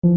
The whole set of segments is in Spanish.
Muy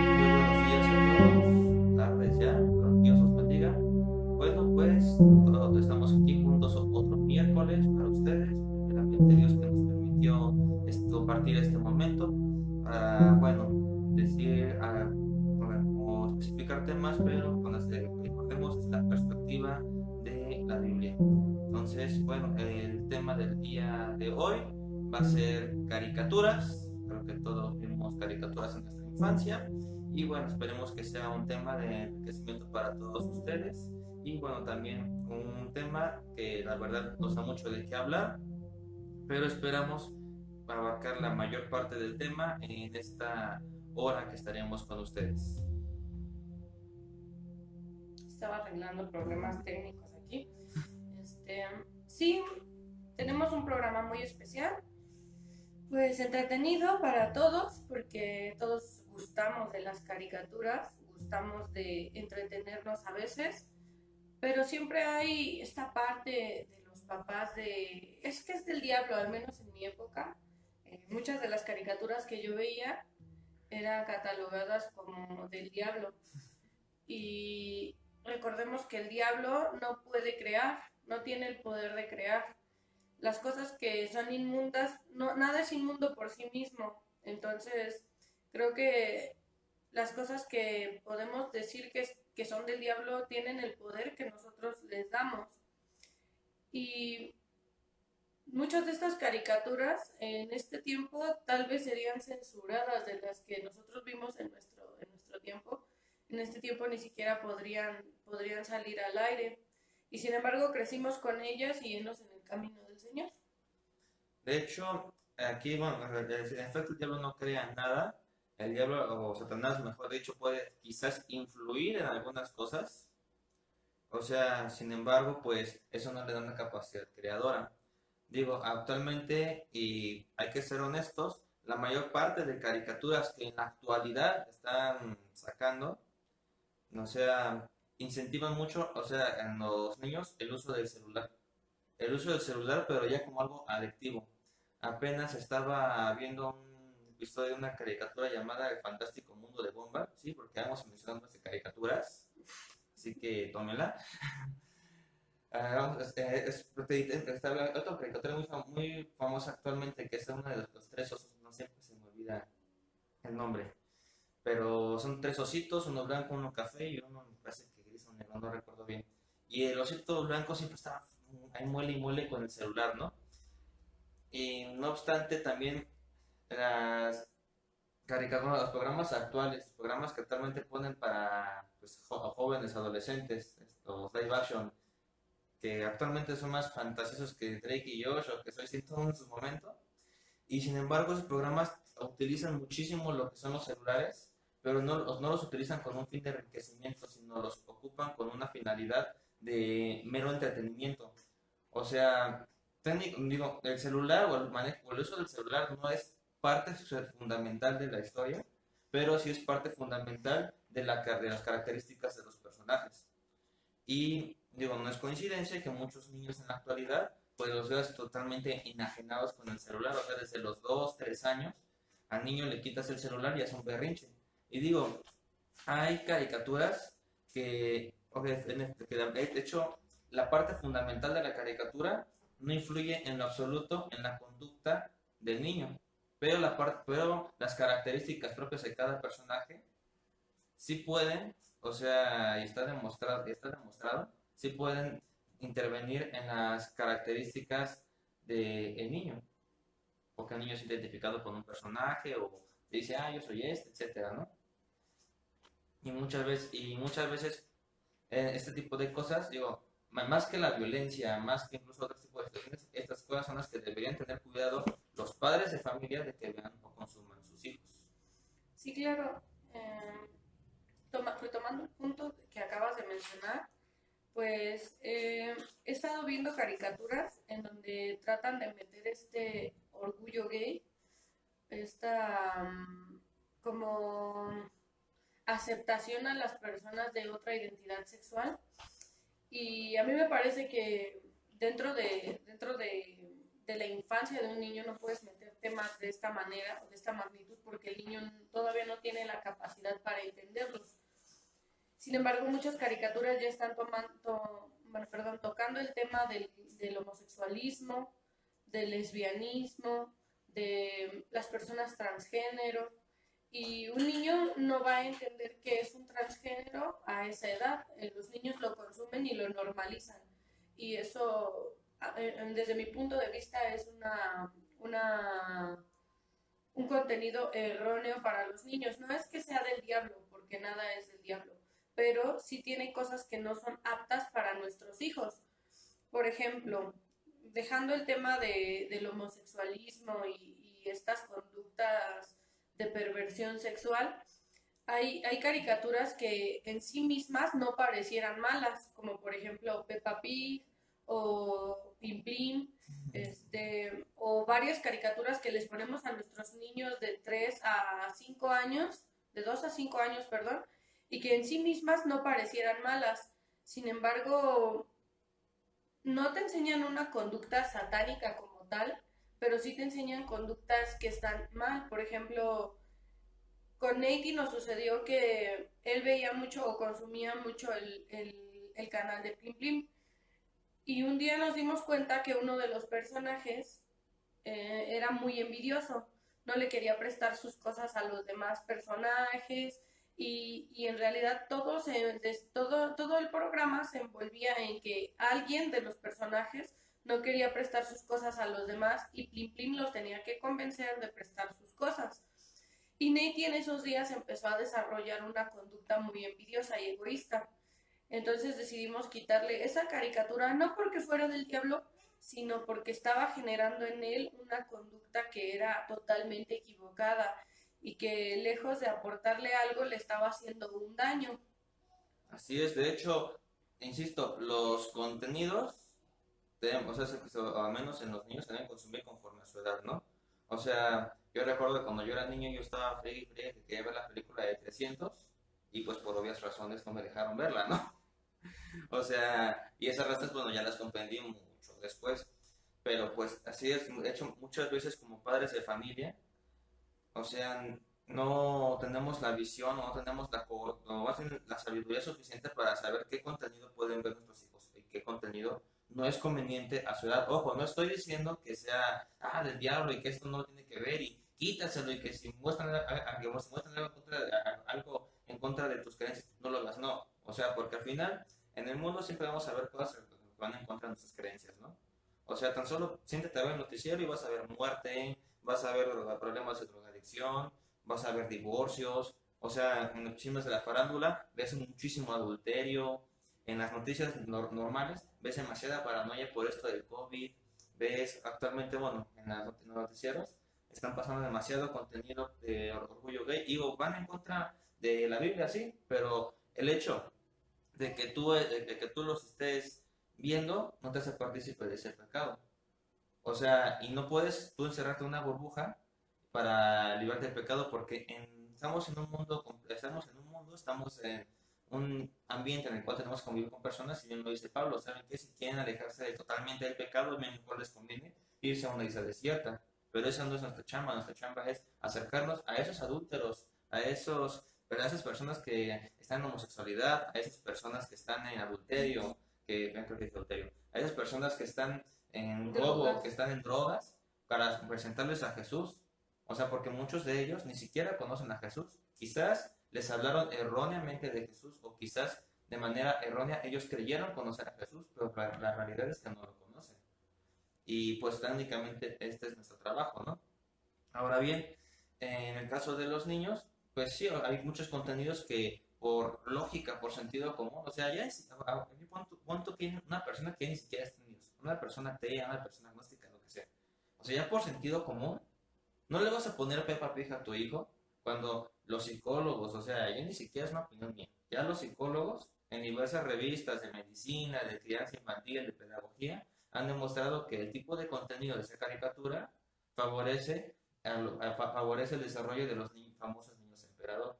buenos días a todos, tardes ya, pero Dios os bendiga. Bueno, pues todos estamos aquí juntos otro miércoles para ustedes. Primeramente Dios que nos permitió compartir este momento para, bueno, decir, o especificar temas, pero con este, recordemos, es la perspectiva de la Biblia. Entonces, bueno, el tema del día de hoy va a ser caricaturas. Creo que todos vimos caricaturas en nuestra infancia. Y bueno, esperemos que sea un tema de enriquecimiento para todos ustedes. Y bueno, también un tema que la verdad nos da mucho de qué hablar, pero esperamos abarcar la mayor parte del tema en esta hora que estaremos con ustedes. Estaba arreglando problemas técnicos aquí. Este, sí, tenemos un programa muy especial, pues entretenido para todos, porque todos gustamos de las caricaturas, gustamos de entretenernos a veces, pero siempre hay esta parte de los papás de, es que es del diablo, al menos en mi época. Muchas de las caricaturas que yo veía eran catalogadas como del diablo. Y recordemos que el diablo no puede crear, no tiene el poder de crear. Las cosas que son inmundas, no, nada es inmundo por sí mismo. Entonces, creo que las cosas que podemos decir que son del diablo tienen el poder que nosotros les damos. Y muchas de estas caricaturas en este tiempo tal vez serían censuradas de las que nosotros vimos en nuestro tiempo. En este tiempo ni siquiera podrían salir al aire. Y sin embargo crecimos con ellas y llenos en el camino del Señor. De hecho, aquí, bueno, en efecto el diablo no crea nada. El diablo, o Satanás, mejor dicho, puede quizás influir en algunas cosas. O sea, sin embargo, pues eso no le da una capacidad creadora. Digo, actualmente, y hay que ser honestos, la mayor parte de caricaturas que en la actualidad están sacando, o sea, incentivan mucho, o sea, en los niños el uso del celular. El uso del celular, pero ya como algo adictivo. Apenas estaba viendo un episodio de una caricatura llamada El Fantástico Mundo de Gumball, sí, porque vamos mencionando de caricaturas, así que tómela. Está otra caricatura muy famosa actualmente, que es una de los tres osos, no siempre se me olvida el nombre, pero son tres ositos, uno blanco, uno café y uno me parece que gris o negro, no recuerdo bien. Y el osito blanco siempre estaba ahí muele y muele con el celular, ¿no? Y no obstante, también las caricaturas, los programas actuales, los programas que actualmente ponen para pues, jóvenes, adolescentes, estos live action, que actualmente son más fantasiosos que Drake y Josh o que Soy 101 en su momento. Y sin embargo, esos programas utilizan muchísimo lo que son los celulares, pero no los utilizan con un fin de enriquecimiento, sino los ocupan con una finalidad de mero entretenimiento. O sea, digo, el celular o el manejo o el uso del celular no es parte fundamental de la historia, pero sí es parte fundamental de las características de los personajes. Y digo, no es coincidencia que muchos niños en la actualidad, pues los veas totalmente enajenados con el celular, o sea, desde los 2 3 años, al niño le quitas el celular y hace un berrinche. Y digo, hay caricaturas que, okay, que de hecho, la parte fundamental de la caricatura no influye en lo absoluto en la conducta del niño, pero las características propias de cada personaje sí pueden, o sea, y está demostrado, sí pueden intervenir en las características del niño, porque el niño es identificado con un personaje o dice, ah, yo soy este, etcétera, ¿no? Y muchas veces este tipo de cosas, digo, más que la violencia, más que incluso otros tipos de situaciones, estas cosas son las que deberían tener cuidado los padres de familia de que vean o consuman sus hijos. Sí, claro. Retomando el punto que acabas de mencionar, pues he estado viendo caricaturas en donde tratan de meter este orgullo gay, esta como aceptación a las personas de otra identidad sexual. Y a mí me parece que dentro de la infancia de un niño no puedes meter temas de esta manera o de esta magnitud porque el niño todavía no tiene la capacidad para entenderlos. Sin embargo, muchas caricaturas ya están tocando el tema del homosexualismo, del lesbianismo, de las personas transgénero. Y un niño no va a entender qué es un transgénero a esa edad. Los niños lo consumen y lo normalizan. Y eso, desde mi punto de vista, es un contenido erróneo para los niños. No es que sea del diablo, porque nada es del diablo, pero sí tiene cosas que no son aptas para nuestros hijos. Por ejemplo, dejando el tema del homosexualismo y estas conductas de perversión sexual, hay caricaturas que en sí mismas no parecieran malas, como por ejemplo Peppa Pig o Pim Pim, o varias caricaturas que les ponemos a nuestros niños de 3 a 5 años, de 2 a 5 años, perdón, y que en sí mismas no parecieran malas. Sin embargo, no te enseñan una conducta satánica como tal, pero sí te enseñan conductas que están mal. Por ejemplo, con Nate nos sucedió que él veía mucho o consumía mucho el canal de Plim Plim. Y un día nos dimos cuenta que uno de los personajes era muy envidioso. No le quería prestar sus cosas a los demás personajes. Y en realidad todo el programa se envolvía en que alguien de los personajes no quería prestar sus cosas a los demás y Plim Plim los tenía que convencer de prestar sus cosas. Y Nate en esos días empezó a desarrollar una conducta muy envidiosa y egoísta. Entonces decidimos quitarle esa caricatura, no porque fuera del diablo, sino porque estaba generando en él una conducta que era totalmente equivocada y que lejos de aportarle algo le estaba haciendo un daño. Así es, de hecho, insisto, los contenidos, o sea, al menos en los niños se deben consumir conforme a su edad, ¿no? O sea, yo recuerdo que cuando yo era niño yo estaba frío y frío que quería ver la película de 300 y pues por obvias razones no me dejaron verla, ¿no? O sea, y esas razones, bueno, ya las comprendí mucho después, pero pues así es, de hecho, muchas veces como padres de familia, o sea, no tenemos la visión o no tenemos o más bien la sabiduría suficiente para saber qué contenido pueden ver nuestros hijos y qué contenido no es conveniente a su edad. Ojo, no estoy diciendo que sea del diablo y que esto no lo tiene que ver y quítaselo y que si muestran, que muestran algo en contra de tus creencias, no lo hagas, no. O sea, porque al final en el mundo siempre vamos a ver cosas que van en contra de nuestras creencias, ¿no? O sea, tan solo siéntate a ver el noticiero y vas a ver muerte, vas a ver problemas de drogadicción, vas a ver divorcios, o sea, en los chismes de la farándula ves muchísimo adulterio, en las noticias normales ves demasiada paranoia por esto del COVID, ves actualmente, bueno, en los noticieros están pasando demasiado contenido de orgullo gay, y van en contra de la Biblia, sí, pero el hecho de que tú los estés viendo no te hace partícipe de ese pecado. O sea, y no puedes tú encerrarte en una burbuja para librarte del pecado porque estamos en un ambiente en el cual tenemos que convivir con personas y bien lo dice Pablo, ¿saben qué? Si quieren alejarse totalmente del pecado, mejor les conviene irse a una isla desierta. Pero esa no es nuestra chamba es acercarnos a esos adúlteros, pero a esas personas que están en homosexualidad, a esas personas que están en adulterio, creo que es adulterio, a esas personas que están en robo, que están en drogas, para presentarles a Jesús. O sea, porque muchos de ellos ni siquiera conocen a Jesús. Quizás les hablaron erróneamente de Jesús o quizás de manera errónea ellos creyeron conocer a Jesús, pero la realidad es que no lo conocen. y pues técnicamente este es nuestro trabajo, ¿no? Ahora bien, en el caso de los niños, pues sí, hay muchos contenidos que por lógica, por sentido común, o sea, ya es, pon tú que una persona que ni siquiera es niños, una persona atea, una persona agnóstica, lo que sea. O sea, ya por sentido común, no le vas a poner Peppa Pig a tu hijo cuando los psicólogos, o sea, ya ni siquiera es una opinión mía, ya los psicólogos en diversas revistas de medicina, de crianza infantil, de pedagogía, han demostrado que el tipo de contenido de esa caricatura favorece, favorece el desarrollo de los famosos niños emperador.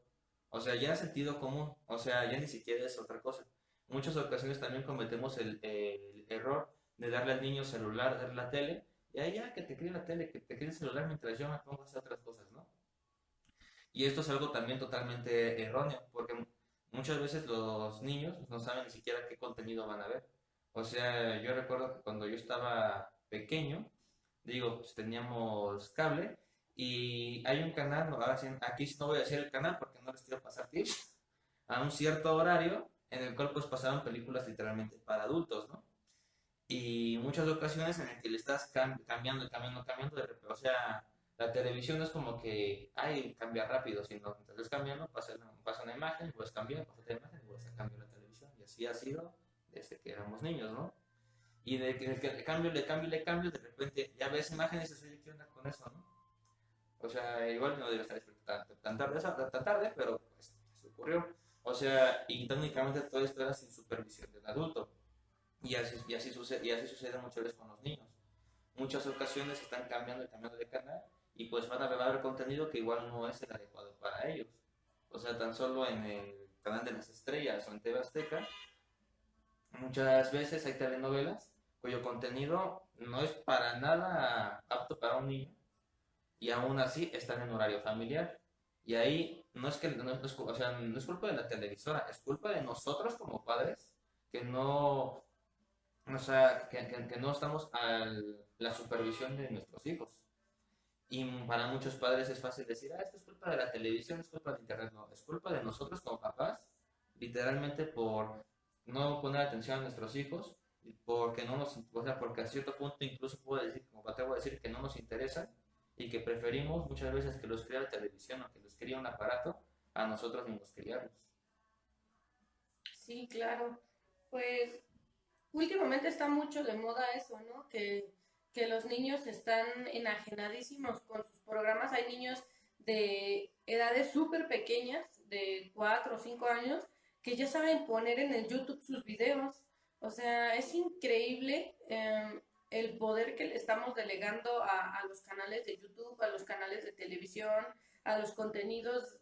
O sea, ya es sentido común, o sea, ya ni siquiera es otra cosa. En muchas ocasiones también cometemos el error de darle al niño celular, darle la tele, y ahí ya que te críe la tele, que te críe el celular mientras yo me pongo a hacer otras cosas, ¿no? Y esto es algo también totalmente erróneo, porque muchas veces los niños no saben ni siquiera qué contenido van a ver. O sea, yo recuerdo que cuando yo estaba pequeño, digo, pues teníamos cable y hay un canal, ahora sí, aquí sí no voy a decir el canal porque no les quiero pasar tips, a un cierto horario en el cual pues pasaban películas literalmente para adultos, ¿no? Y muchas ocasiones en el que le estás cambiando, cambiando, cambiando, de repente, o sea, la televisión no es como que, ay, cambia rápido, sino que estás cambiando, pasa una imagen, puedes cambiar, pasa otra imagen, puedes cambiar la televisión, y así ha sido desde que éramos niños, ¿no? Y de que le cambio, le cambio, le cambio, de repente ya ves imágenes y dices, oye, ¿qué onda con eso, no? O sea, igual no debe estar despierto tan tarde, pero pues se ocurrió. O sea, y técnicamente todo esto era sin supervisión del adulto. Y así sucede muchas veces con los niños. Muchas ocasiones están cambiando y cambiando de canal y pues van a ver contenido que igual no es el adecuado para ellos. O sea, tan solo en el canal de las estrellas o en TV Azteca, muchas veces hay telenovelas cuyo contenido no es para nada apto para un niño y aún así están en horario familiar. Y ahí no es que o sea, no es culpa de la televisora, es culpa de nosotros como padres que no, o sea, que no estamos a la supervisión de nuestros hijos. Y para muchos padres es fácil decir, esto es culpa de la televisión, es culpa de internet. No, es culpa de nosotros como papás, literalmente por no poner atención a nuestros hijos, y porque no nos, o sea, porque a cierto punto incluso puedo decir, como te voy a decir, que no nos interesa y que preferimos muchas veces que los cría la televisión o que los cría un aparato a nosotros mismos criarlos. Sí, claro. Pues últimamente está mucho de moda eso, ¿no? Que los niños están enajenadísimos con sus programas. Hay niños de edades súper pequeñas, de 4 o 5 años, que ya saben poner en el YouTube sus videos. O sea, es increíble el poder que le estamos delegando a los canales de YouTube, a los canales de televisión, a los contenidos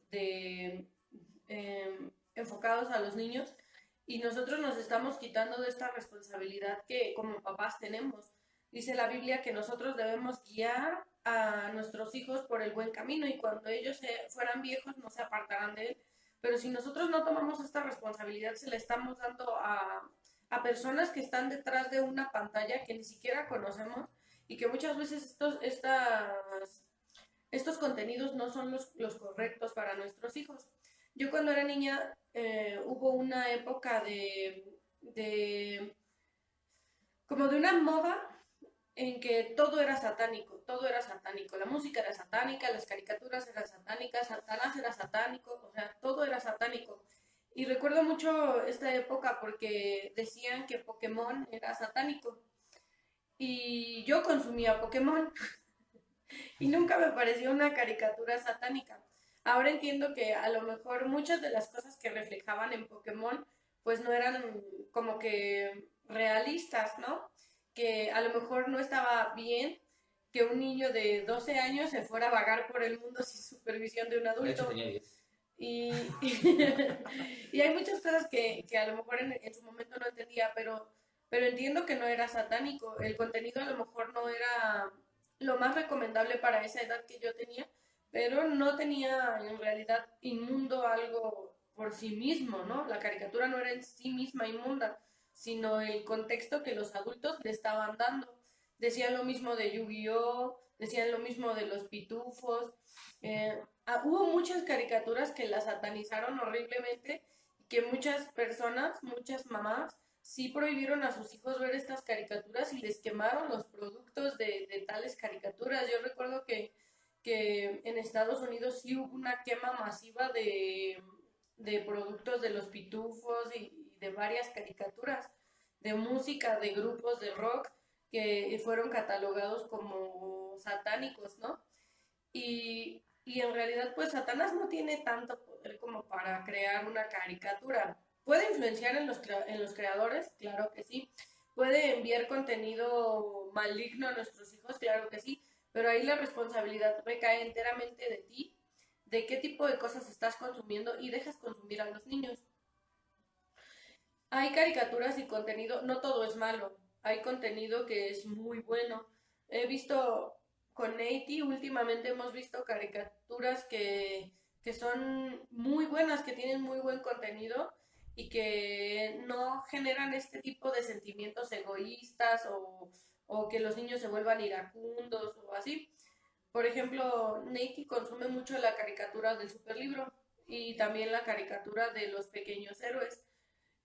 enfocados a los niños y nosotros nos estamos quitando de esta responsabilidad que como papás tenemos. Dice la Biblia que nosotros debemos guiar a nuestros hijos por el buen camino y cuando ellos fueran viejos no se apartarán de él. Pero si nosotros no tomamos esta responsabilidad, se la estamos dando a personas que están detrás de una pantalla que ni siquiera conocemos y que muchas veces estos contenidos no son los correctos para nuestros hijos. Yo cuando era niña hubo una época como de una moda en que todo era satánico, la música era satánica, las caricaturas eran satánicas, Satanás era satánico, o sea, todo era satánico. Y recuerdo mucho esta época porque decían que Pokémon era satánico. Y yo consumía Pokémon y nunca me pareció una caricatura satánica. Ahora entiendo que a lo mejor muchas de las cosas que reflejaban en Pokémon pues no eran como que realistas, ¿no? Que a lo mejor no estaba bien que un niño de 12 años se fuera a vagar por el mundo sin supervisión de un De hecho, adulto. tenía 10. Y, y hay muchas cosas que a lo mejor en su momento no entendía, pero entiendo que no era satánico. El contenido a lo mejor no era lo más recomendable para esa edad que yo tenía, pero no tenía en realidad inmundo algo por sí mismo, ¿no? La caricatura no era en sí misma inmunda, sino el contexto que los adultos le estaban dando. Decían lo mismo de Yu-Gi-Oh!, decían lo mismo de los pitufos. Hubo muchas caricaturas que la satanizaron horriblemente y que muchas personas, muchas mamás, sí prohibieron a sus hijos ver estas caricaturas y les quemaron los productos de tales caricaturas. Yo recuerdo que en Estados Unidos sí hubo una quema masiva de productos de los pitufos y de varias caricaturas, de música, de grupos de rock que fueron catalogados como satánicos, ¿no? Y en realidad, pues Satanás no tiene tanto poder como para crear una caricatura. ¿Puede influenciar en los creadores? Claro que sí. ¿Puede enviar contenido maligno a nuestros hijos? Claro que sí. Pero ahí la responsabilidad recae enteramente de ti, de qué tipo de cosas estás consumiendo y dejas consumir a los niños. Hay caricaturas y contenido, no todo es malo, hay contenido que es muy bueno. He visto con Nati, últimamente hemos visto caricaturas que son muy buenas, que tienen muy buen contenido y que no generan este tipo de sentimientos egoístas o que los niños se vuelvan iracundos o así. Por ejemplo, Nati consume mucho la caricatura del superlibro y también la caricatura de los pequeños héroes.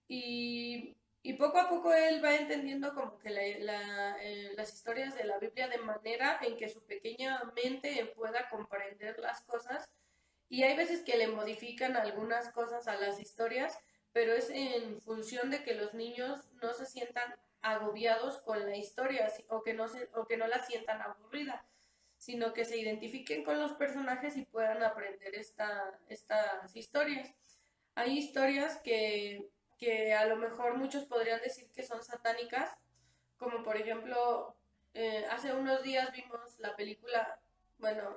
Y poco a poco él va entendiendo como que las historias de la Biblia de manera en que su pequeña mente pueda comprender las cosas. Y hay veces que le modifican algunas cosas a las historias, pero es en función de que los niños no se sientan agobiados con la historia o que no la sientan aburrida, sino que se identifiquen con los personajes y puedan aprender estas historias. Hay historias que a lo mejor muchos podrían decir que son satánicas, como por ejemplo, hace unos días vimos la película, bueno,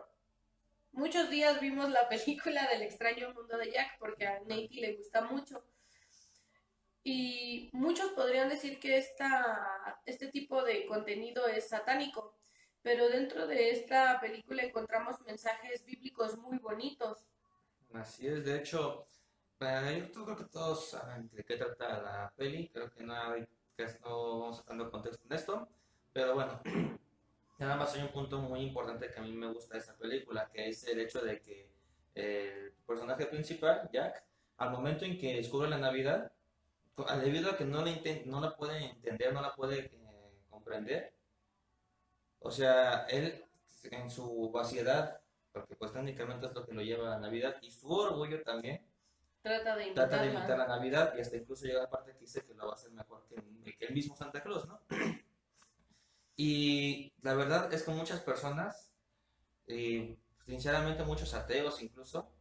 muchos días vimos la película del extraño mundo de Jack porque a Nate le gusta mucho. Y muchos podrían decir que este tipo de contenido es satánico, pero dentro de esta película encontramos mensajes bíblicos muy bonitos. Así es, de hecho, yo creo que todos saben de qué trata la peli, creo que no vamos sacando contexto en esto, pero bueno, nada más hay un punto muy importante que a mí me gusta de esta película, que es el hecho de que el personaje principal, Jack, al momento en que descubre la Navidad, debido a que no la puede entender, no la puede comprender, o sea, él en su vaciedad, porque pues técnicamente es lo que lo lleva a la Navidad, y su orgullo también, Trata de trata de imitar imitarla. la Navidad y hasta incluso llega a la parte que dice que lo va a hacer mejor que el mismo Santa Claus, ¿no? Y la verdad es que muchas personas, sinceramente muchos ateos incluso,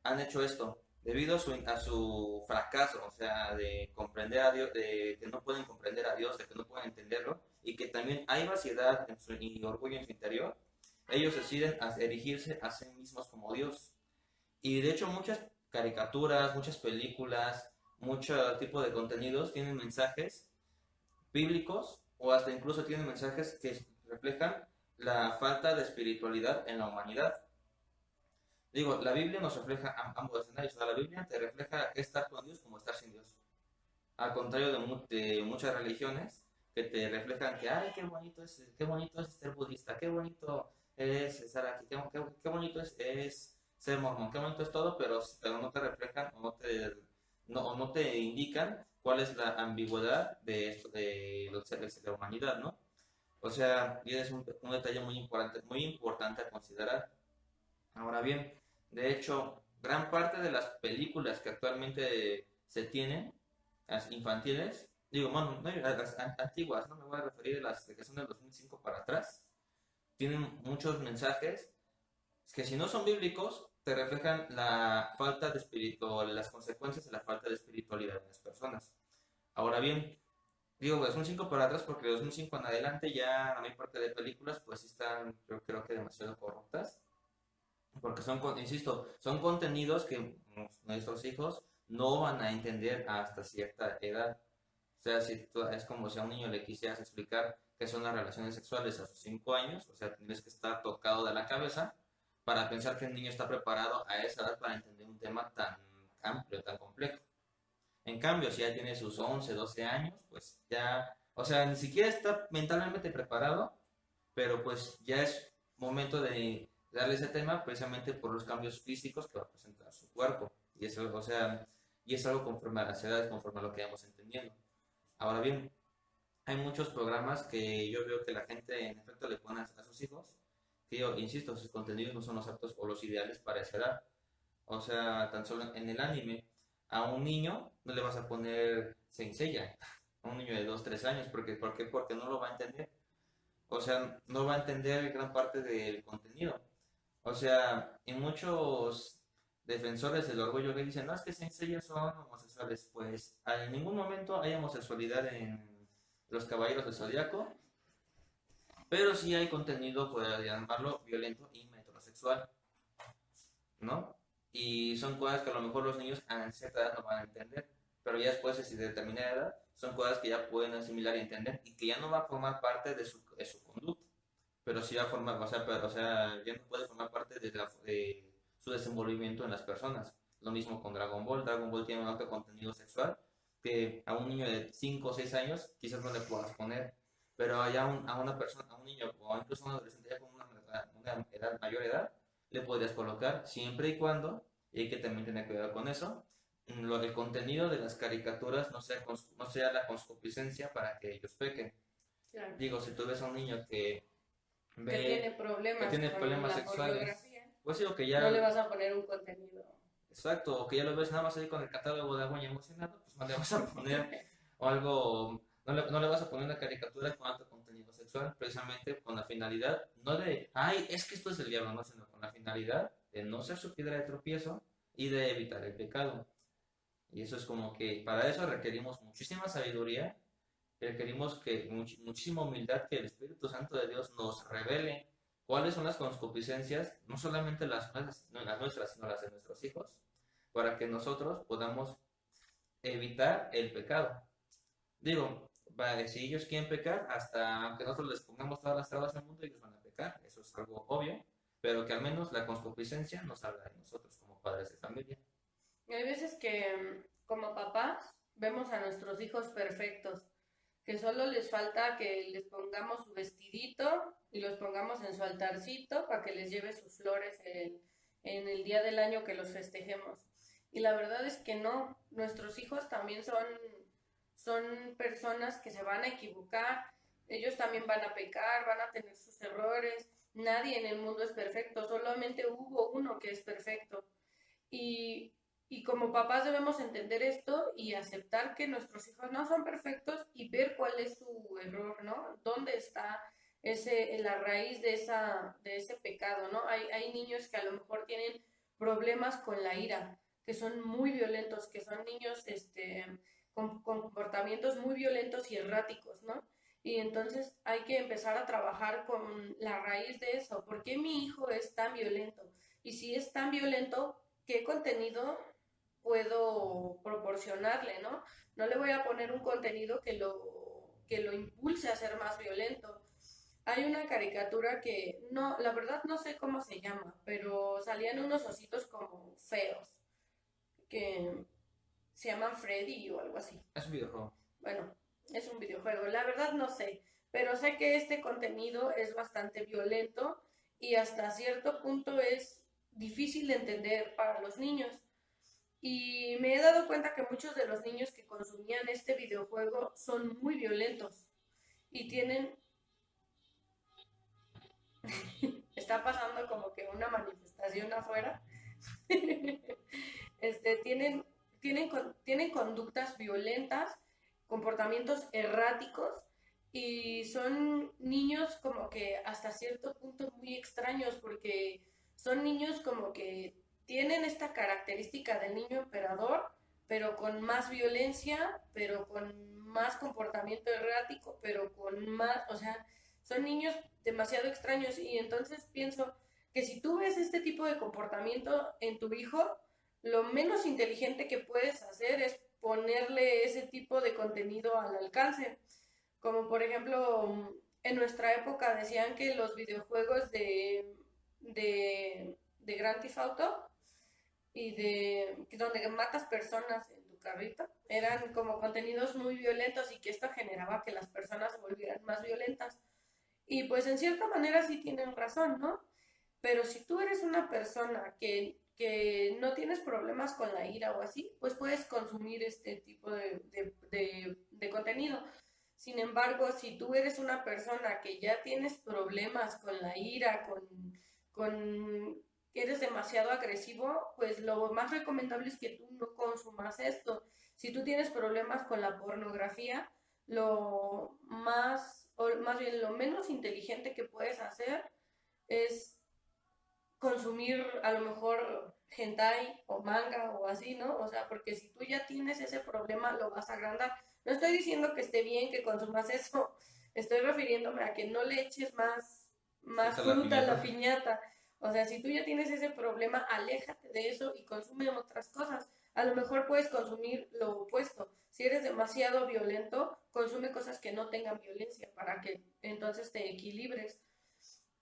han hecho esto debido a su fracaso, o sea, de comprender a Dios, de que no pueden comprender a Dios, de que no pueden entenderlo, y que también hay vaciedad y orgullo en su interior. Ellos deciden erigirse a sí mismos como Dios. Y de hecho muchas caricaturas, muchas películas, mucho tipo de contenidos tienen mensajes bíblicos o hasta incluso tienen mensajes que reflejan la falta de espiritualidad en la humanidad. Digo, la Biblia nos refleja ambos escenarios. O sea, la Biblia te refleja estar con Dios como estar sin Dios. Al contrario de muchas religiones que te reflejan que, ay, qué bonito es ser budista, qué bonito es estar aquí, qué bonito es ser mormón, qué bonito es todo, pero no te reflejan o no te indican cuál es la ambigüedad de esto, de los seres de la humanidad, ¿no? O sea, y es un detalle muy importante a considerar. Ahora bien, de hecho, gran parte de las películas que actualmente se tienen, las infantiles, digo, bueno, no, las antiguas, no me voy a referir a las que son del 2005 para atrás, tienen muchos mensajes que si no son bíblicos, te reflejan la falta de espiritualidad, las consecuencias de la falta de espiritualidad de las personas. Ahora bien, digo 2005 para atrás porque de 2005 en adelante ya la mayor parte de películas pues sí están, yo creo que demasiado corruptas porque insisto, son contenidos que nuestros hijos no van a entender hasta cierta edad. O sea, es como si a un niño le quisieras explicar qué son las relaciones sexuales a sus 5 años, o sea, tienes que estar tocado de la cabeza para pensar que el niño está preparado a esa edad para entender un tema tan amplio, tan complejo. En cambio, si ya tiene sus 11, 12 años, pues ya, o sea, ni siquiera está mentalmente preparado, pero pues ya es momento de darle ese tema precisamente por los cambios físicos que va a presentar su cuerpo. Y eso, o sea, y es algo conforme a las edades, conforme a lo que vamos entendiendo. Ahora bien, hay muchos programas que yo veo que la gente en efecto le pone a sus hijos, que yo insisto, sus contenidos no son los aptos o los ideales para esa edad. O sea, tan solo en el anime, a un niño no le vas a poner Saint Seiya, a un niño de 2 3 años, porque no lo va a entender. O sea, no va a entender gran parte del contenido. O sea, y muchos defensores del orgullo gay dicen, no, es que Saint Seiya son homosexuales. Pues en ningún momento hay homosexualidad en los Caballeros del Zodiaco, pero sí hay contenido, podría llamarlo, violento y metrosexual, ¿no? Y son cosas que a lo mejor los niños a cierta edad no van a entender, pero ya después de determinada edad son cosas que ya pueden asimilar y entender y que ya no va a formar parte de su conducta, pero sí va a formar, o sea, ya no puede formar parte de su desenvolvimiento en las personas. Lo mismo con Dragon Ball. Dragon Ball tiene un alto contenido sexual que a un niño de 5 o 6 años quizás no le puedas poner, pero allá a una persona, a un niño o incluso a un adolescente ya con una edad, mayor edad, le podrías colocar siempre y cuando, y hay que también tener cuidado con eso, el contenido de las caricaturas no sea la concupiscencia para que ellos pequen. Claro. Digo, si tú ves a un niño que Tiene tiene problemas problemas con la sexuales, pornografía, pues digo que no le ya, vas a poner un contenido. exacto, o que ya lo ves nada más ahí con el catálogo de agua y emocionado, pues no le vas a poner o algo, no le vas a poner una caricatura con alto contenido sexual, precisamente con la finalidad, no de, ay, es que esto es el diablo, no, sino con la finalidad de no ser su piedra de tropiezo y de evitar el pecado. Y eso es como que para eso requerimos muchísima sabiduría, requerimos que muchísima humildad, que el Espíritu Santo de Dios nos revele cuáles son las concupiscencias, no solamente las nuestras, sino las de nuestros hijos, para que nosotros podamos evitar el pecado. Digo, vale, si ellos quieren pecar, hasta aunque nosotros les pongamos todas las trabas del mundo, ellos van a pecar, eso es algo obvio, pero que al menos la concupiscencia nos habla de nosotros como padres de familia. Y hay veces que como papás vemos a nuestros hijos perfectos, que solo les falta que les pongamos su vestidito y los pongamos en su altarcito para que les lleve sus flores en el día del año que los festejemos. Y la verdad es que no, nuestros hijos también son personas que se van a equivocar, ellos también van a pecar, van a tener sus errores, nadie en el mundo es perfecto, solamente hubo uno que es perfecto. Y, y como papás debemos entender esto y aceptar que nuestros hijos no son perfectos y ver cuál es su error, ¿no? ¿Dónde está la raíz de ese pecado, ¿no? Hay niños que a lo mejor tienen problemas con la ira, que son muy violentos, que son niños con comportamientos muy violentos y erráticos, ¿no? Y entonces hay que empezar a trabajar con la raíz de eso. ¿Por qué mi hijo es tan violento? Y si es tan violento, ¿qué contenido puedo proporcionarle, no? No le voy a poner un contenido que lo impulse a ser más violento. Hay una caricatura que no, la verdad no sé cómo se llama, pero salían unos ositos como feos, que se llaman Freddy o algo así. Es un videojuego. Bueno, es un videojuego, la verdad no sé, pero sé que este contenido es bastante violento y hasta cierto punto es difícil de entender para los niños. Y me he dado cuenta que muchos de los niños que consumían este videojuego son muy violentos y tienen, está pasando como que una manifestación afuera, tienen, tienen conductas violentas, comportamientos erráticos y son niños como que hasta cierto punto muy extraños porque son niños como que tienen esta característica del niño emperador, pero con más violencia, pero con más comportamiento errático, pero con más, o sea, son niños demasiado extraños y entonces pienso que si tú ves este tipo de comportamiento en tu hijo, lo menos inteligente que puedes hacer es ponerle ese tipo de contenido al alcance. Como por ejemplo, en nuestra época decían que los videojuegos de Grand Theft Auto y de donde matas personas en tu carrito eran como contenidos muy violentos y que esto generaba que las personas se volvieran más violentas. Y pues en cierta manera sí tienen razón, ¿no? Pero si tú eres una persona que que no tienes problemas con la ira o así, pues puedes consumir este tipo de contenido. Sin embargo, si tú eres una persona que ya tienes problemas con la ira, con que eres demasiado agresivo, pues lo más recomendable es que tú no consumas esto. Si tú tienes problemas con la pornografía, lo más, o más bien lo menos inteligente que puedes hacer es consumir a lo mejor hentai o manga o así, ¿no? O sea, porque si tú ya tienes ese problema, lo vas a agrandar. No estoy diciendo que esté bien que consumas eso, estoy refiriéndome a que no le eches más Fruta la fruta a la piñata. piñata. O sea, si tú ya tienes ese problema, aléjate de eso y consume otras cosas. A lo mejor puedes consumir lo opuesto. Si eres demasiado violento, consume cosas que no tengan violencia para que entonces te equilibres.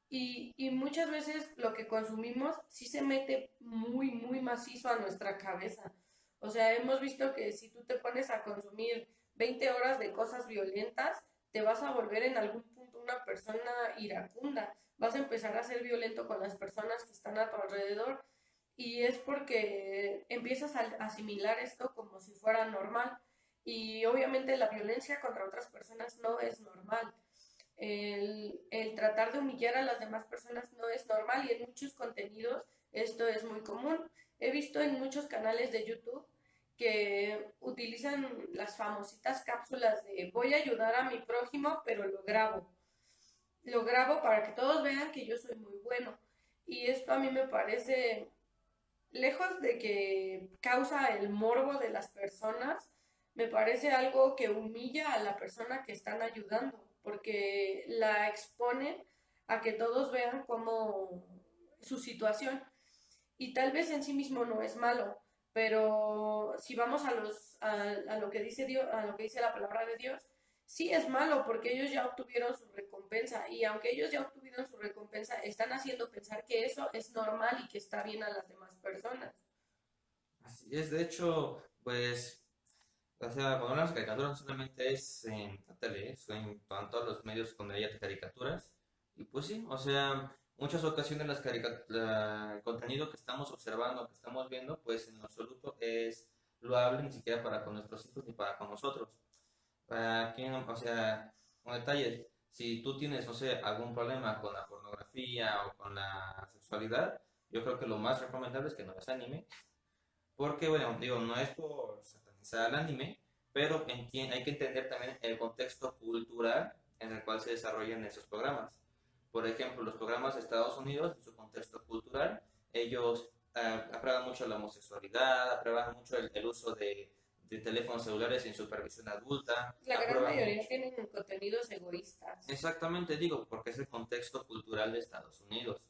Y muchas veces lo que consumimos sí se mete muy macizo a nuestra cabeza. O sea, hemos visto que si tú te pones a consumir 20 horas de cosas violentas, te vas a volver en algún punto una persona iracunda. Vas a empezar a ser violento con las personas que están a tu alrededor. Y es porque empiezas a asimilar esto como si fuera normal. Y obviamente la violencia contra otras personas no es normal. El tratar de humillar a las demás personas no es normal y en muchos contenidos esto es muy común. He visto en muchos canales de YouTube que utilizan las famositas cápsulas de voy a ayudar a mi prójimo, pero lo grabo. Lo grabo para que todos vean que yo soy muy bueno. Y esto a mí me parece, lejos de que causa el morbo de las personas, me parece algo que humilla a la persona que están ayudando, porque la exponen a que todos vean cómo su situación. Y tal vez en sí mismo no es malo, pero si vamos a lo que dice Dios, a lo que dice la palabra de Dios, sí es malo porque ellos ya obtuvieron su recompensa y aunque ellos ya obtuvieron su recompensa, están haciendo pensar que eso es normal y que está bien a las demás personas. Así es, de hecho, pues, o sea, cuando hablamos de caricaturas no solamente es en la tele, es en todos los medios donde haya caricaturas. Y pues sí, o sea, muchas ocasiones el contenido que estamos observando, que estamos viendo, pues en lo absoluto es loable ni siquiera para con nuestros hijos ni para con nosotros. Para quien, o sea, un detalle, si tú tienes, no sé, algún problema con la pornografía o con la sexualidad, yo creo que lo más recomendable es que no veas anime, porque, bueno, digo, no es por satanizar al anime, pero hay que entender también el contexto cultural en el cual se desarrollan esos programas. Por ejemplo, los programas de Estados Unidos, en su contexto cultural, ellos aprueban mucho la homosexualidad, aprueban mucho el uso de teléfonos celulares sin supervisión adulta, La gran aprueban mayoría mucho. tienen contenidos egoístas. Exactamente digo, porque es el contexto cultural de Estados Unidos.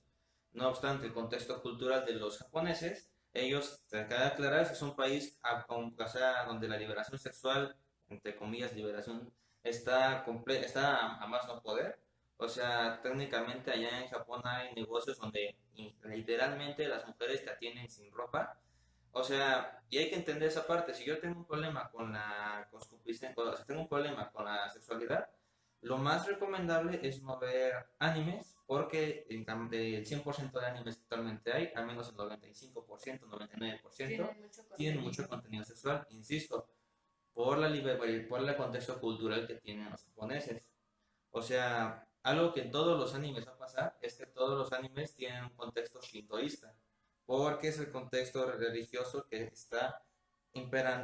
No obstante, el contexto cultural de los japoneses, ellos, te cabe aclarar, es un país o sea, donde la liberación sexual, entre comillas, liberación, está a más no poder. O sea, técnicamente allá en Japón hay negocios donde literalmente las mujeres te atienden sin ropa. O sea, y hay que entender esa parte. Si yo tengo un problema con la concupiscencia, o si tengo un problema con la sexualidad, lo más recomendable es no ver animes, porque del 100% de animes que actualmente hay, al menos el 95%, 99% Tienen mucho tienen mucho contenido. contenido sexual, insisto, por el contexto cultural que tienen los japoneses. O sea, algo que en todos los animes va a pasar es que todos los animes tienen un contexto shintoísta, porque es el contexto religioso que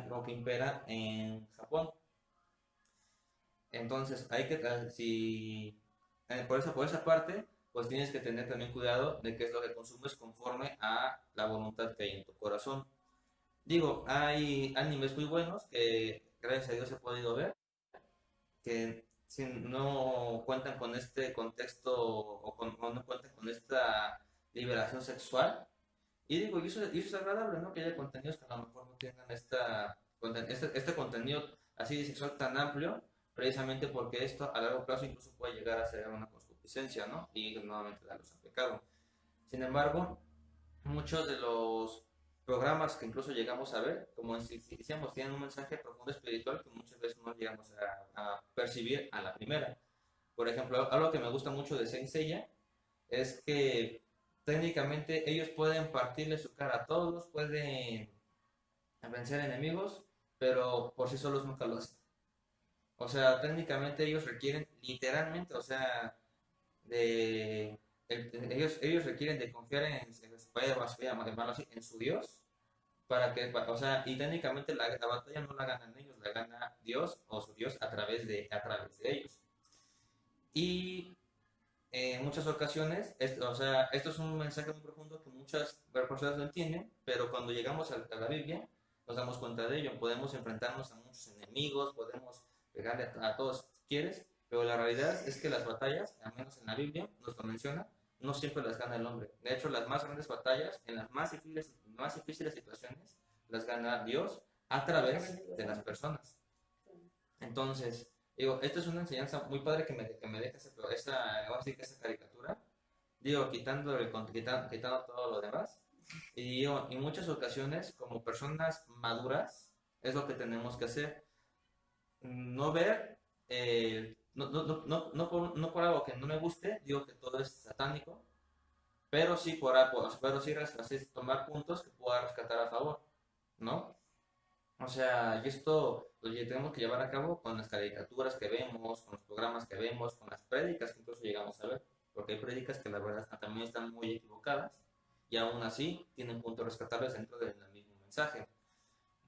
lo que impera en Japón. Entonces, si, por esa parte, pues tienes que tener también cuidado de qué es lo que consumes conforme a la voluntad que hay en tu corazón. Digo, hay animes muy buenos que gracias a Dios he podido ver, que si no cuentan con este contexto o no cuentan con esta liberación sexual. Y digo, y eso es agradable, ¿no? Que haya contenidos que a lo mejor no tengan este contenido así de sexual tan amplio, precisamente porque esto a largo plazo incluso puede llegar a ser una concupiscencia, ¿no? Y nuevamente darlos a pecado. Sin embargo, muchos de los programas que incluso llegamos a ver, como decíamos, tienen un mensaje profundo espiritual que muchas veces no llegamos a percibir a la primera. Por ejemplo, algo que me gusta mucho de Saint Seiya es que técnicamente ellos pueden partirle su cara a todos, pueden vencer enemigos, pero por sí solos nunca lo hacen. O sea, técnicamente ellos requieren, literalmente, o sea, ellos requieren de confiar llamarlo así, en su Dios, para que, o sea, y técnicamente la batalla no la ganan ellos, la gana Dios o su Dios a través de ellos. Y en muchas ocasiones, o sea, esto es un mensaje muy profundo que muchas personas no entienden, pero cuando llegamos a la Biblia nos damos cuenta de ello. Podemos enfrentarnos a muchos enemigos, podemos pegarle a todos si quieres, pero la realidad es que las batallas, al menos en la Biblia, nos lo menciona, no siempre las gana el hombre. De hecho, las más grandes batallas, en las más difíciles situaciones, las gana Dios a través de las personas. Entonces, digo, esta es una enseñanza muy padre que me deja vamos a decir que esa caricatura, digo, quitando todo lo demás. Y digo, en muchas ocasiones, como personas maduras, es lo que tenemos que hacer. No ver, no por algo que no me guste, digo que todo es satánico, pero sí, pero sí así, tomar puntos que pueda rescatar a favor, ¿no? O sea, y esto lo tenemos que llevar a cabo con las caricaturas que vemos, con los programas que vemos, con las prédicas que incluso llegamos a ver, porque hay prédicas que la verdad también están muy equivocadas y aún así tienen puntos rescatables dentro del mismo mensaje.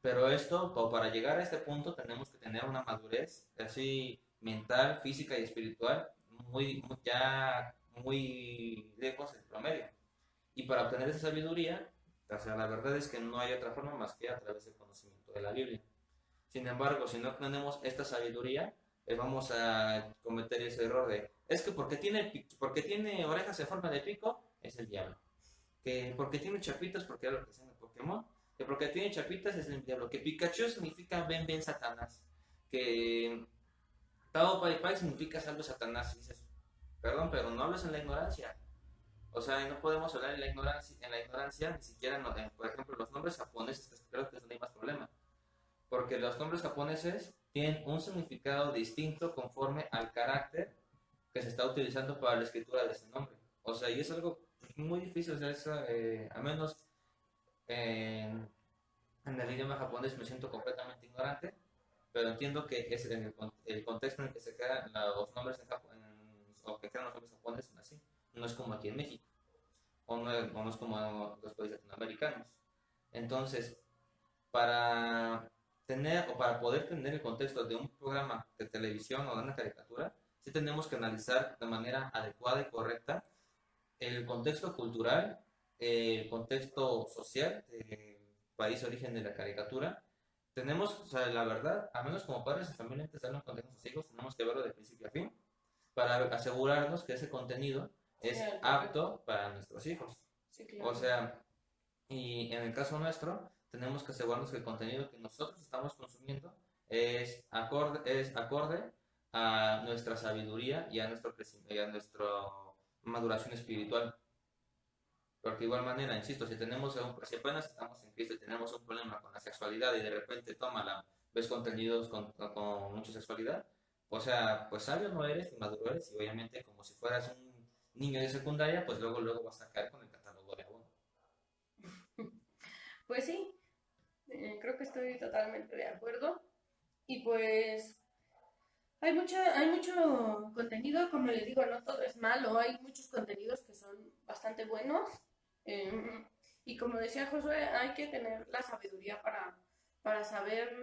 Pero esto, para llegar a este punto, tenemos que tener una madurez así mental, física y espiritual ya muy lejos del promedio. Y para obtener esa sabiduría, o sea, la verdad es que no hay otra forma más que a través del conocimiento de la Biblia. Sin embargo, si no tenemos esta sabiduría, vamos a cometer ese error es que porque tiene orejas en forma de pico, es el diablo. Que porque tiene chapitas, porque es lo que es en el Pokémon. Que porque tiene chapitas, es el diablo. Que Pikachu significa ven, ven, Satanás. Que Tao Pai Pai significa salve Satanás. Y dices, perdón, pero no hables en la ignorancia. O sea, no podemos hablar en la ignorancia ni siquiera, por ejemplo, los nombres japoneses, que creo que es donde hay más problema. Porque los nombres japoneses tienen un significado distinto conforme al carácter que se está utilizando para la escritura de ese nombre. O sea, y es algo muy difícil, o sea, al menos en el idioma japonés me siento completamente ignorante, pero entiendo que es en el contexto en el que se crean los nombres o que crean los nombres japoneses son así. No es como aquí en México o no es como los países latinoamericanos. Entonces, para para poder tener el contexto de un programa de televisión o de una caricatura, sí tenemos que analizar de manera adecuada y correcta el contexto cultural, el contexto social del país de origen de la caricatura. Tenemos, o sea, la verdad, a menos como padres de familia, antes de darle un contexto a sus hijos, tenemos que verlo de principio a fin para asegurarnos que ese contenido es apto para nuestros hijos. Sí, claro. O sea, y en el caso nuestro, tenemos que asegurarnos que el contenido que nosotros estamos consumiendo es acorde a nuestra sabiduría y a nuestro crecimiento y a nuestra maduración espiritual. Porque de igual manera, insisto, si apenas estamos en Cristo y tenemos un problema con la sexualidad y de repente ves contenidos con mucha sexualidad, o sea, pues sabio no eres, ni maduro eres, y obviamente como si fueras un niño de secundaria, pues luego vas a caer con el catálogo de abono. Pues sí, creo que estoy totalmente de acuerdo. Y pues hay mucho contenido, como les digo, no todo es malo, hay muchos contenidos que son bastante buenos. Y como decía Josué, hay que tener la sabiduría para saber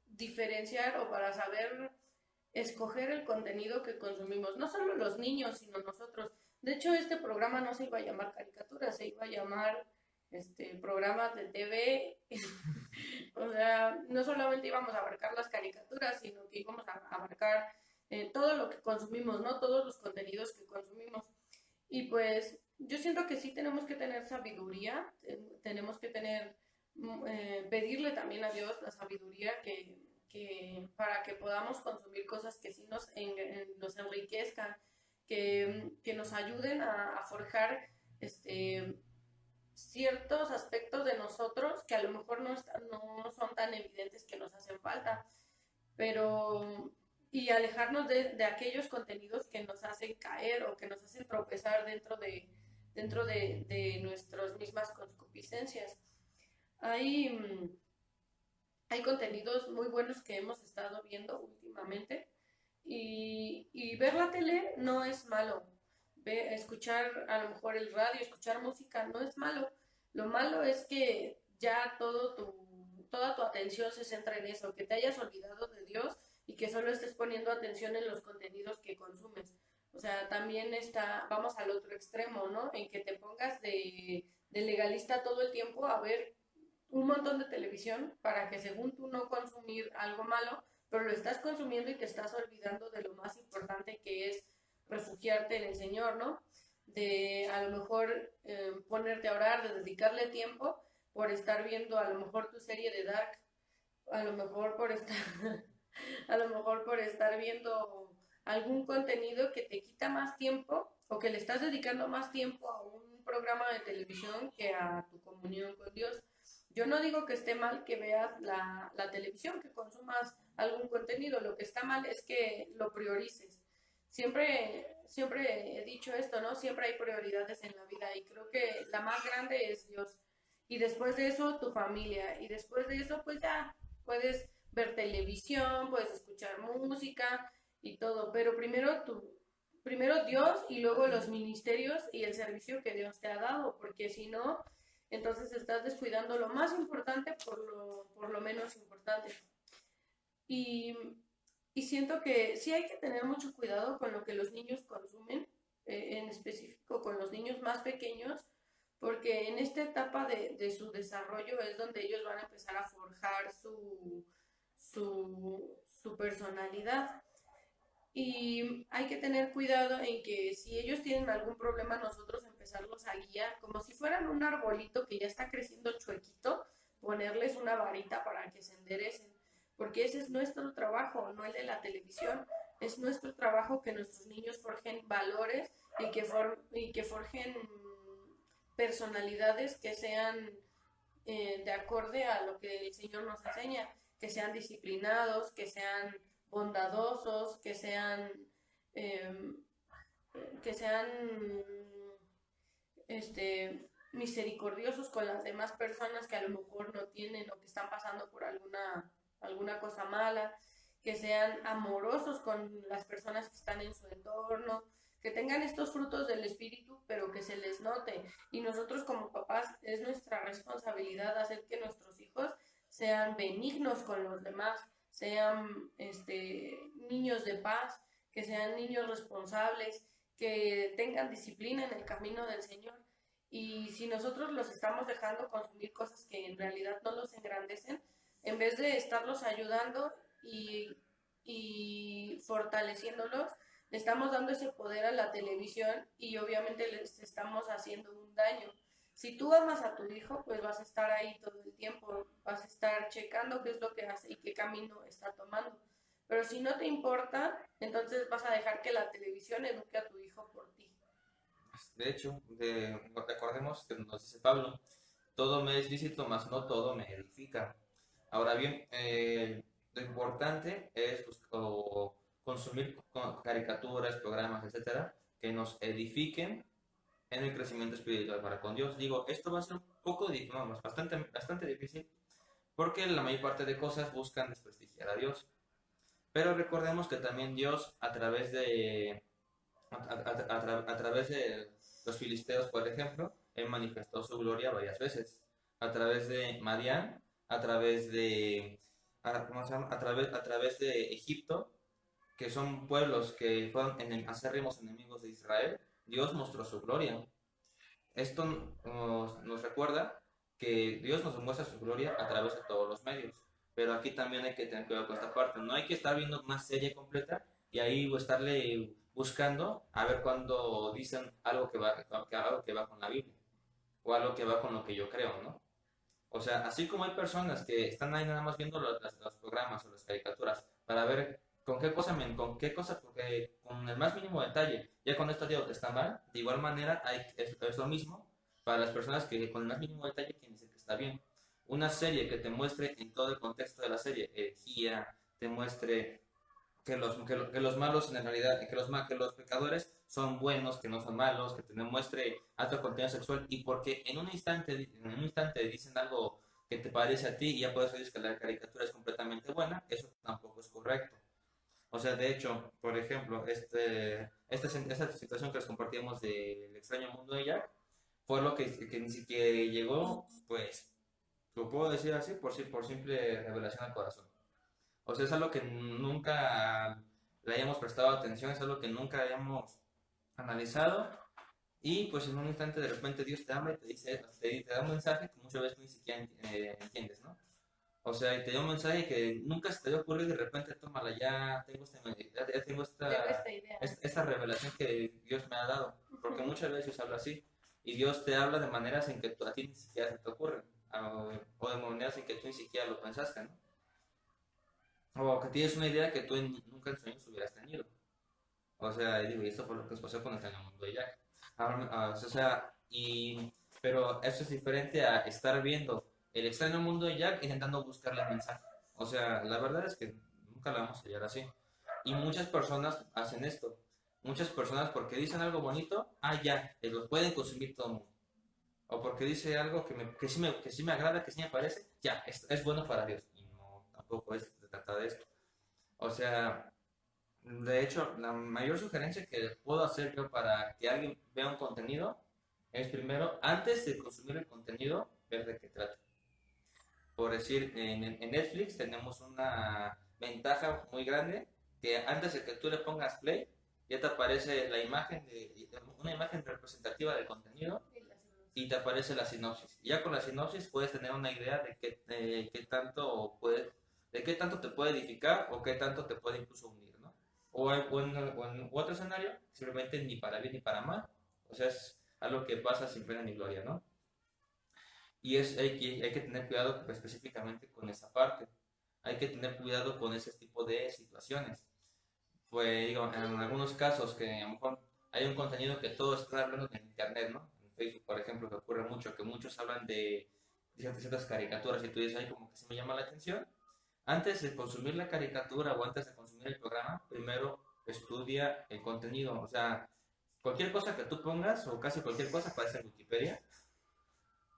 diferenciar o para saber escoger el contenido que consumimos. No solo los niños, sino nosotros. De hecho, este programa no se iba a llamar caricaturas, se iba a llamar programas de TV. O sea, no solamente íbamos a abarcar las caricaturas, sino que íbamos a abarcar todo lo que consumimos, ¿no? Todos los contenidos que consumimos. Y pues yo siento que sí tenemos que tener sabiduría, tenemos que pedirle también a Dios la sabiduría para que podamos consumir cosas que sí nos enriquezcan, que nos ayuden a forjar ciertos aspectos de nosotros que a lo mejor no son tan evidentes que nos hacen falta, pero y alejarnos de aquellos contenidos que nos hacen caer o que nos hacen tropezar dentro dentro de nuestras mismas concupiscencias. Hay, hay contenidos muy buenos que hemos estado viendo últimamente y ver la tele no es malo. Escuchar a lo mejor el radio, escuchar música no es malo. Lo malo es que ya toda tu atención se centra en eso, que te hayas olvidado de Dios y que solo estés poniendo atención en los contenidos que consumes. O sea, también vamos al otro extremo, ¿no? En que te pongas de legalista todo el tiempo a ver un montón de televisión para que según tú no consumir algo malo, pero lo estás consumiendo y te estás olvidando de lo más importante que es refugiarte en el Señor, ¿no? De a lo mejor ponerte a orar, de dedicarle tiempo por estar viendo a lo mejor tu serie de Dark, a lo mejor por estar, a lo mejor por estar viendo algún contenido que te quita más tiempo o que le estás dedicando más tiempo a un programa de televisión que a tu comunión con Dios. Yo no digo que esté mal que veas la televisión, que consumas algún contenido, lo que está mal es que lo priorices. Siempre he dicho esto, ¿no? Siempre hay prioridades en la vida y creo que la más grande es Dios. Y después de eso, tu familia. Y después de eso, pues ya puedes ver televisión, puedes escuchar música y todo. Pero primero Dios y luego los ministerios y el servicio que Dios te ha dado, porque si no, entonces estás descuidando lo más importante por lo menos importante. Y, y siento que sí hay que tener mucho cuidado con lo que los niños consumen, en específico con los niños más pequeños, porque en esta etapa de su desarrollo es donde ellos van a empezar a forjar su personalidad. Y hay que tener cuidado en que si ellos tienen algún problema, nosotros empezarlos a guiar, como si fueran un arbolito que ya está creciendo chuequito, ponerles una varita para que se enderecen, porque ese es nuestro trabajo, no el de la televisión. Es nuestro trabajo que nuestros niños forjen valores y que forjen personalidades que sean de acorde a lo que el Señor nos enseña, que sean disciplinados, que sean bondadosos, eh, que sean misericordiosos con las demás personas que a lo mejor no tienen o que están pasando por alguna cosa mala, que sean amorosos con las personas que están en su entorno, que tengan estos frutos del Espíritu, pero que se les note. Y nosotros como papás es nuestra responsabilidad hacer que nuestros hijos sean benignos con los demás, sean niños de paz, que sean niños responsables, que tengan disciplina en el camino del Señor. Y si nosotros los estamos dejando consumir cosas que en realidad no los engrandecen, en vez de estarlos ayudando y fortaleciéndolos, le estamos dando ese poder a la televisión y obviamente les estamos haciendo un daño. Si tú amas a tu hijo, pues vas a estar ahí todo el tiempo, vas a estar checando qué es lo que hace y qué camino está tomando. Pero si no te importa, entonces vas a dejar que la televisión eduque a tu hijo por ti. De hecho, recordemos que nos dice Pablo, todo me es lícito, mas no todo me edifica. Ahora bien, lo importante es consumir caricaturas, programas, etcétera, que nos edifiquen en el crecimiento espiritual para con Dios. Digo, esto va a ser un poco difícil, no, bastante difícil, porque la mayor parte de cosas buscan desprestigiar a Dios. Pero recordemos que también Dios, a través de los filisteos, por ejemplo, Él manifestó su gloria varias veces. A través de Madián, a través de, ¿cómo se llama? A través de Egipto, que son pueblos que fueron acérrimos enemigos de Israel, Dios mostró su gloria. Esto nos recuerda que Dios nos muestra su gloria a través de todos los medios. Pero aquí también hay que tener cuidado con esta parte. No hay que estar viendo una serie completa y ahí estarle buscando a ver cuando dicen algo algo que va con la Biblia o algo que va con lo que yo creo, ¿no? O sea, así como hay personas que están ahí nada más viendo los programas o las caricaturas para ver porque con el más mínimo detalle, ya con esto digo que está mal, de igual manera es lo mismo para las personas que con el más mínimo detalle quieren decir que está bien. Una serie que te muestre en todo el contexto de la serie, herejía, te muestre que los malos en realidad, que los pecadores son buenos, que no son malos, que te demuestre alto contenido sexual y porque en un instante dicen algo que te parece a ti y ya puedes decir que la caricatura es completamente buena, eso tampoco es correcto. O sea, de hecho, por ejemplo, esta situación que les compartíamos del extraño mundo de Jack fue lo que ni siquiera llegó, pues, lo puedo decir así, por simple revelación al corazón. O sea, es algo que nunca le hayamos prestado atención, es algo que nunca hayamos analizado. Y pues en un instante de repente Dios te ama y te dice, te da un mensaje que muchas veces ni siquiera entiendes, ¿no? O sea, y te da un mensaje que nunca se te va a ocurrir y de repente, tómala, ya tengo Tengo esta idea. esta revelación que Dios me ha dado. Porque muchas veces habla así. Y Dios te habla de maneras en que a ti ni siquiera se te ocurren. O de maneras en que tú ni siquiera lo pensaste, ¿no? O que tienes una idea que tú nunca en sueños hubieras tenido. O sea, y digo, y esto fue lo que pasó con el mundo de Jack. O sea, pero eso es diferente a estar viendo el extraño mundo de Jack intentando buscarle el mensaje. O sea, la verdad es que nunca la vamos a hallar así. Y muchas personas hacen esto. Muchas personas porque dicen algo bonito, ya, lo pueden consumir todo el mundo. O porque dice algo que sí me agrada, que sí me parece, ya, es bueno para Dios. Y no, tampoco se trata de esto. O sea, de hecho, la mayor sugerencia que puedo hacer yo para que alguien vea un contenido es primero, antes de consumir el contenido, ver de qué trata. Por decir, en Netflix tenemos una ventaja muy grande que antes de que tú le pongas play, ya te aparece una imagen representativa del contenido y te aparece la sinopsis. Y ya con la sinopsis puedes tener una idea de qué tanto te puede edificar o qué tanto te puede incluso unir, ¿no? O en otro escenario, simplemente ni para bien ni para mal. O sea, es algo que pasa sin pena ni gloria, ¿no? Y hay que tener cuidado específicamente con esa parte. Hay que tener cuidado con ese tipo de situaciones. Pues digo, en algunos casos que a lo mejor hay un contenido que todos están hablando en internet, ¿no? En Facebook, por ejemplo, que ocurre mucho, que muchos hablan de ciertas caricaturas y tú dices, ay, como que se me llama la atención. Antes de consumir la caricatura o antes de consumir el programa, primero estudia el contenido. O sea, cualquier cosa que tú pongas o casi cualquier cosa aparece en Wikipedia.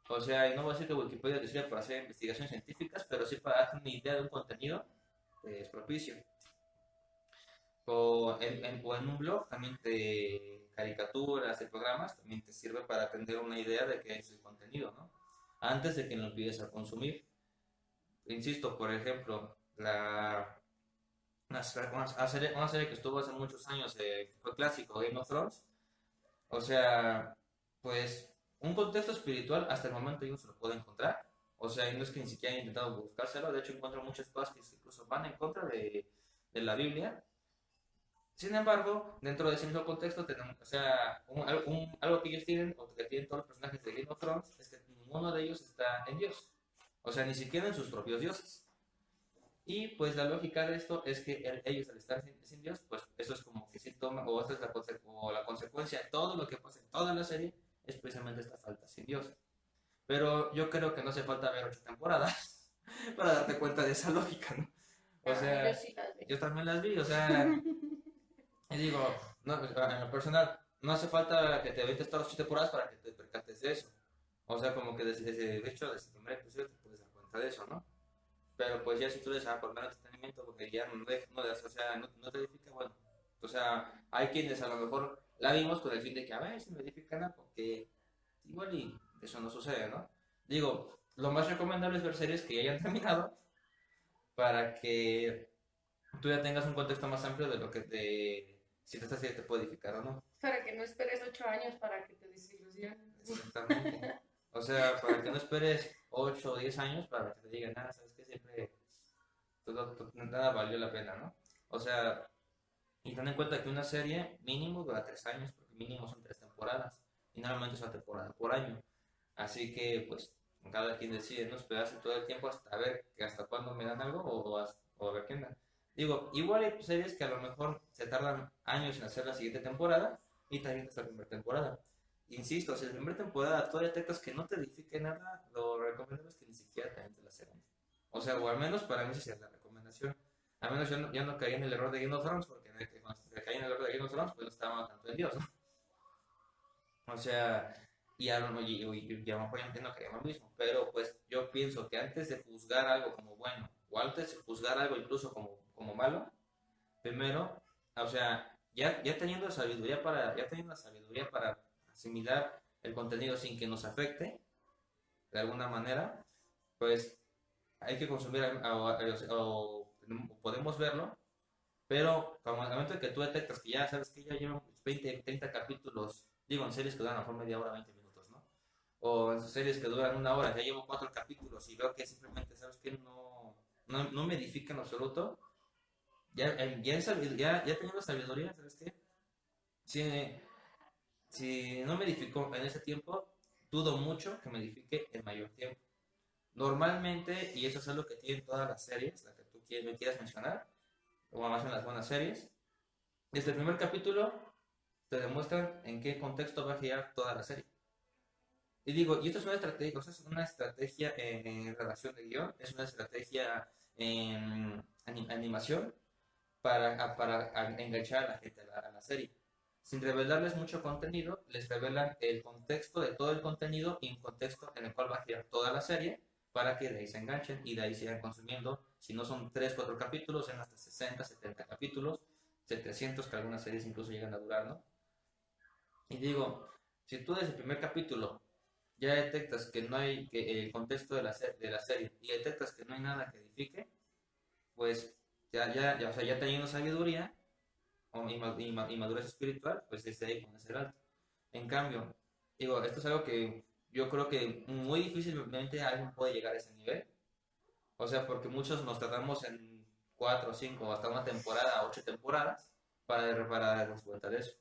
O sea, y no voy a decir que Wikipedia te sirve para hacer investigaciones científicas, pero sí para darte una idea de un contenido que es propicio. O en un blog también de caricaturas, de programas, también te sirve para tener una idea de qué es el contenido, ¿no? Antes de que lo empieces a consumir. Insisto, por ejemplo, una serie que estuvo hace muchos años, que fue clásico, Game of Thrones. O sea, pues un contexto espiritual hasta el momento yo no se lo puedo encontrar. O sea, y no es que ni siquiera he intentado buscárselo. De hecho, encuentro muchas cosas que incluso van en contra de la Biblia. Sin embargo, dentro de ese mismo contexto tenemos, o sea, algo que ellos tienen, o que tienen todos los personajes de Game of Thrones, es que ninguno de ellos está en Dios. O sea, ni siquiera en sus propios dioses. Y pues la lógica de esto es que ellos al estar sin Dios, pues eso es como que síntoma, o esta es la consecuencia de todo lo que pasa en toda la serie, es precisamente esta falta sin Dios. Pero yo creo que no hace falta ver 8 temporadas para darte cuenta de esa lógica, ¿no? O sea, yo sí las vi. yo también las vi, o sea, y digo, no, en lo personal, no hace falta que te avientes todas las 8 temporadas para que te percates de eso. O sea, como que de hecho, desde el primer episodio te puedes dar cuenta de eso, ¿no? Pero pues ya si tú les por dar entretenimiento, porque ya o sea, no te edifica, bueno. O sea, hay quienes a lo mejor la vimos con el fin de que a ver si me edifican, porque igual y eso no sucede, ¿no? Digo, lo más recomendable es ver series que ya hayan terminado para que tú ya tengas un contexto más amplio de lo que si esta serie te puede edificar o no. Para que no esperes 8 años para que te desilusiones. Exactamente. O sea, para que no esperes 8 o 10 años para que te digan, nada, sabes que siempre nada valió la pena, ¿no? O sea, y ten en cuenta que una serie mínimo dura 3 años, porque mínimo son 3 temporadas, y normalmente es una temporada por año. Así que, pues, cada quien decide, ¿no? Esperarse todo el tiempo hasta ver que hasta cuándo me dan algo o a ver qué onda. Digo, igual hay series que a lo mejor se tardan años en hacer la siguiente temporada y también hasta la primera temporada. Insisto, si en la primera temporada todavía detectas que no te edifique nada, lo recomendable es que ni siquiera te entre la segunda. O sea, o al menos para mí esa es la recomendación. A menos yo no caí en el error de Game of Thrones, porque cuando caí en el error de Game of Thrones, pues no estaba tanto en Dios, ¿no? O sea, y a lo mejor yo entiendo que es lo mismo, pero pues yo pienso que antes de juzgar algo como bueno, o antes de juzgar algo incluso como malo, primero, o sea, ya teniendo la sabiduría para asimilar el contenido sin que nos afecte, de alguna manera, pues hay que consumir o podemos verlo, pero como al momento que tú detectas que ya sabes que ya llevan 20 30 capítulos, digo, en series que duran a lo mejor media hora, 20 minutos, ¿no? O en series que duran una hora, ya llevo 4 capítulos y veo que simplemente, ¿sabes que no me edifica en absoluto. Ya teniendo sabiduría, ¿sabes qué? Si, si no me edificó en ese tiempo, dudo mucho que me edifique en mayor tiempo. Normalmente, y eso es algo que tienen todas las series, la que tú me quieras mencionar, o más en las buenas series, desde el primer capítulo te demuestran en qué contexto va a girar toda la serie. Y digo, y esto es una estrategia, o sea, es una estrategia en relación de guión, es una estrategia en animación para enganchar a la gente a la serie. Sin revelarles mucho contenido, les revelan el contexto de todo el contenido y un contexto en el cual va a girar toda la serie para que de ahí se enganchen y de ahí sigan consumiendo. Si no son 3 4 capítulos, en hasta 60 70 capítulos, 700 que algunas series incluso llegan a durar, ¿no? Y digo, si tú desde el primer capítulo ya detectas que no hay que el contexto de la serie y detectas que no hay nada que edifique, pues o sea, ya teniendo sabiduría y madurez espiritual, pues desde ahí pones el alto. En cambio, digo, esto es algo que yo creo que muy difícilmente alguien puede llegar a ese nivel. O sea, porque muchos nos tratamos en 4, 5, hasta una temporada, 8 temporadas, para darnos cuenta de eso.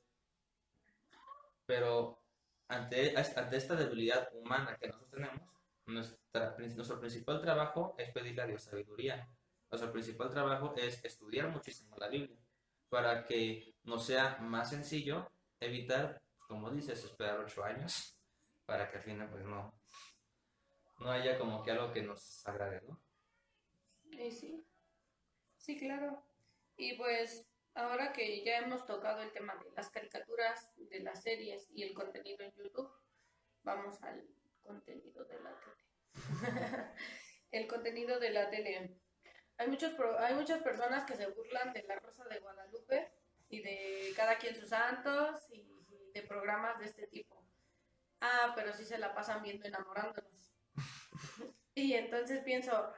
Pero ante esta debilidad humana que nosotros tenemos, nuestro principal trabajo es pedirle a Dios sabiduría. Nuestro principal trabajo es estudiar muchísimo la Biblia para que nos sea más sencillo evitar, como dices, esperar 8 años para que al final pues no haya como que algo que nos agrade, ¿no? Sí, sí, claro. Y pues ahora que ya hemos tocado el tema de las caricaturas, de las series y el contenido en YouTube, vamos al contenido de la tele. El contenido de la tele. Hay muchas personas que se burlan de La Rosa de Guadalupe y de Cada quien sus santos y de programas de este tipo. Ah, pero sí se la pasan viendo enamorándonos. Y entonces pienso,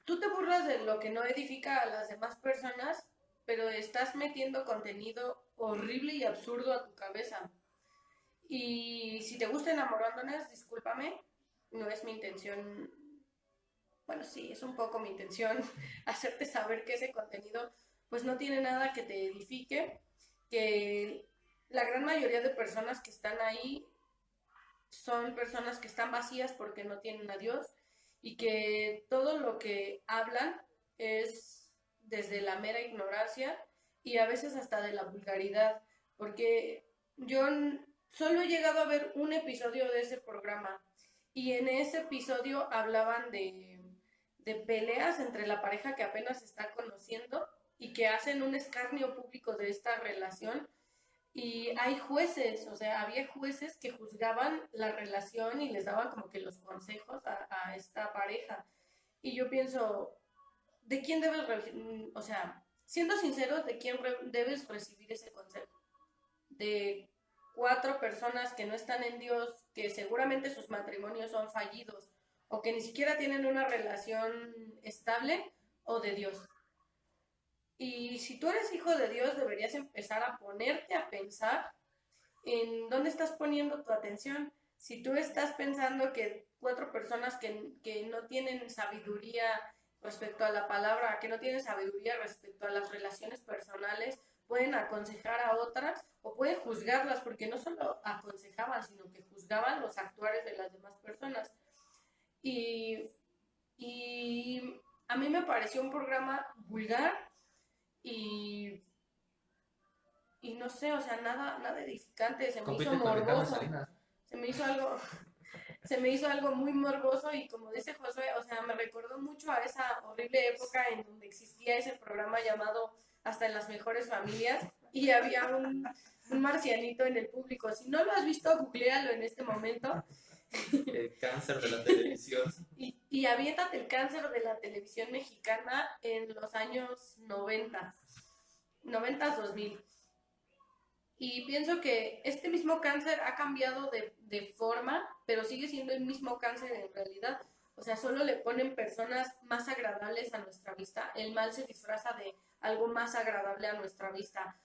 tú te burlas de lo que no edifica a las demás personas, pero estás metiendo contenido horrible y absurdo a tu cabeza. Y si te gusta enamorándonos, discúlpame, no es mi intención, bueno, sí, es un poco mi intención hacerte saber que ese contenido pues no tiene nada que te edifique, que la gran mayoría de personas que están ahí son personas que están vacías porque no tienen a Dios y que todo lo que hablan es desde la mera ignorancia y a veces hasta de la vulgaridad, porque yo solo he llegado a ver un episodio de ese programa y en ese episodio hablaban de peleas entre la pareja que apenas se está conociendo y que hacen un escarnio público de esta relación y hay jueces, o sea, había jueces que juzgaban la relación y les daban como que los consejos a esta pareja. Y yo pienso, ¿de quién debes, o sea, siendo sinceros, ¿de quién debes recibir ese consejo? ¿De cuatro personas que no están en Dios, que seguramente sus matrimonios son fallidos o que ni siquiera tienen una relación estable, o de Dios? Y si tú eres hijo de Dios, deberías empezar a ponerte a pensar en dónde estás poniendo tu atención. Si tú estás pensando que cuatro personas que no tienen sabiduría respecto a la palabra, que no tienen sabiduría respecto a las relaciones personales, pueden aconsejar a otras o pueden juzgarlas, porque no solo aconsejaban, sino que juzgaban los actuares de las demás personas. Y, y a mí me pareció un programa vulgar y no sé, o sea, nada edificante, se me hizo Compite con Ricardo morboso, Salinas. se me hizo algo, se me hizo algo muy morboso y como dice Josué, o sea, me recordó mucho a esa horrible época en donde existía ese programa llamado Hasta en las mejores familias y había un marcianito en el público. Si no lo has visto, googlealo en este momento. El cáncer de la televisión. Y aviéntate el cáncer de la televisión mexicana en los años 90, 90, 2000. Y pienso que este mismo cáncer ha cambiado de forma, pero sigue siendo el mismo cáncer en realidad. O sea, solo le ponen personas más agradables a nuestra vista. El mal se disfraza de algo más agradable a nuestra vista.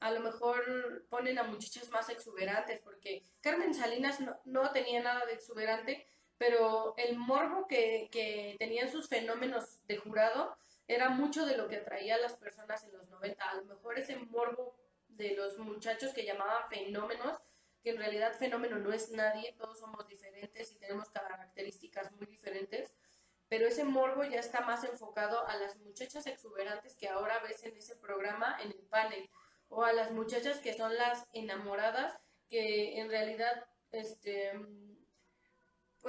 A lo mejor ponen a muchachas más exuberantes, porque Carmen Salinas no tenía nada de exuberante, pero el morbo que tenían sus fenómenos de jurado era mucho de lo que atraía a las personas en los 90. A lo mejor ese morbo de los muchachos que llamaban fenómenos, que en realidad fenómeno no es nadie, todos somos diferentes y tenemos características muy diferentes, pero ese morbo ya está más enfocado a las muchachas exuberantes que ahora ves en ese programa, en el panel, o a las muchachas que son las enamoradas, que en realidad, pues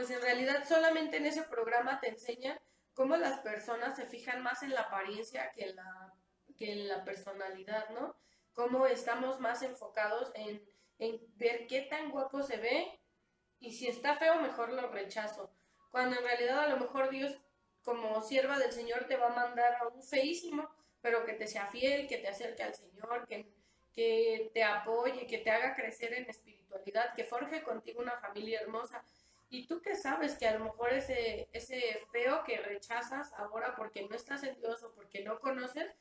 en realidad solamente en ese programa te enseñan cómo las personas se fijan más en la apariencia que en la personalidad, ¿no? Cómo estamos más enfocados en ver qué tan guapo se ve y si está feo, mejor lo rechazo. Cuando en realidad a lo mejor Dios, como sierva del Señor, te va a mandar a un feísimo, pero que te sea fiel, que te acerque al Señor, que te apoye, que te haga crecer en espiritualidad, que forje contigo una familia hermosa. Y tú que sabes que a lo mejor ese feo que rechazas ahora porque no estás en Dios o porque no conoces,